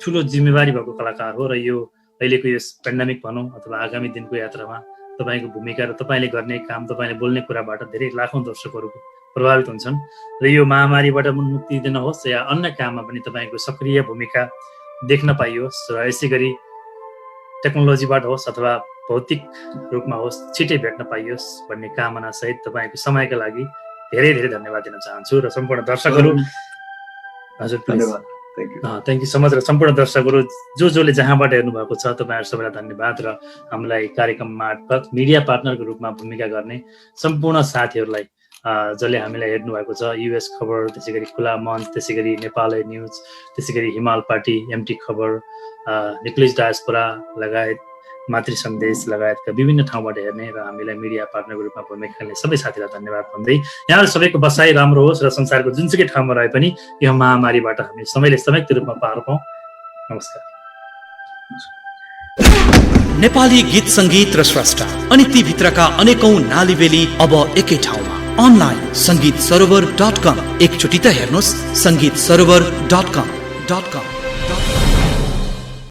ठुलो जिम्मेवारी भएको कलाकार हो। र यो अहिलेको यस पेन्डेमिक भनौँ अथवा आगामी दिनको यात्रामा तपाईँको भूमिका र तपाईँले गर्ने काम, तपाईँले बोल्ने कुराबाट धेरै लाखौँ दर्शकहरू प्रभावित हुन्छन्। र यो महामारीबाट मुक्ति दिन होस् या अन्य काममा पनि तपाईँको सक्रिय भूमिका देख्न पाइयोस्। र यसै गरी टेक्नोलोजीबाट होस् अथवा भौतिक रूपमा होस् छिटै भेट्न पाइयोस् भन्ने कामना सहित तपाईँको समयका लागि धेरै धेरै धन्यवाद दिन चाहन्छु। र सम्पूर्ण दर्शकहरू हजुर धन्यवाद, थ्याङ्क यू सो मच। र सम्पूर्ण दर्शकहरू जसले जहाँबाट हेर्नुभएको छ तपाईँहरू सबैलाई धन्यवाद। र हामीलाई कार्यक्रम मार्फत मिडिया पार्टनरको रूपमा भूमिका गर्ने सम्पूर्ण साथीहरूलाई जसले हामीलाई हेर्नु भएको छ, युएस खबर, त्यसै गरी खुला मञ्च, त्यसै गरी नेपाल न्युज, त्यसै गरी हिमाल पार्टी, एमटी खबर, निक्लिज डायस्पोरा लगायत मातृ सन्देश लगायतका विभिन्न ठाउँबाट हेर्ने र हामीलाई मिडिया पार्टनरको रूपमा भूमिका खेल्ने सबै साथीलाई धन्यवाद भन्दै यहाँहरू सबैको बसाइ राम्रो होस् र संसारको जुनसुकै ठाउँमा रहे पनि यो महामारीबाट हामी सबैले संयुक्त रूपमा पार पाऊँ। नमस्कार। नेपाली गीत सङ्गीत र स्रष्टा अनि ती भित्रका अनेकौं नालीबेली अब एकै ठाउँमा अनलाइन संगीतसरोवर.com। एकचोटि त हेर्नुहोस् संगीतसरोवर.com।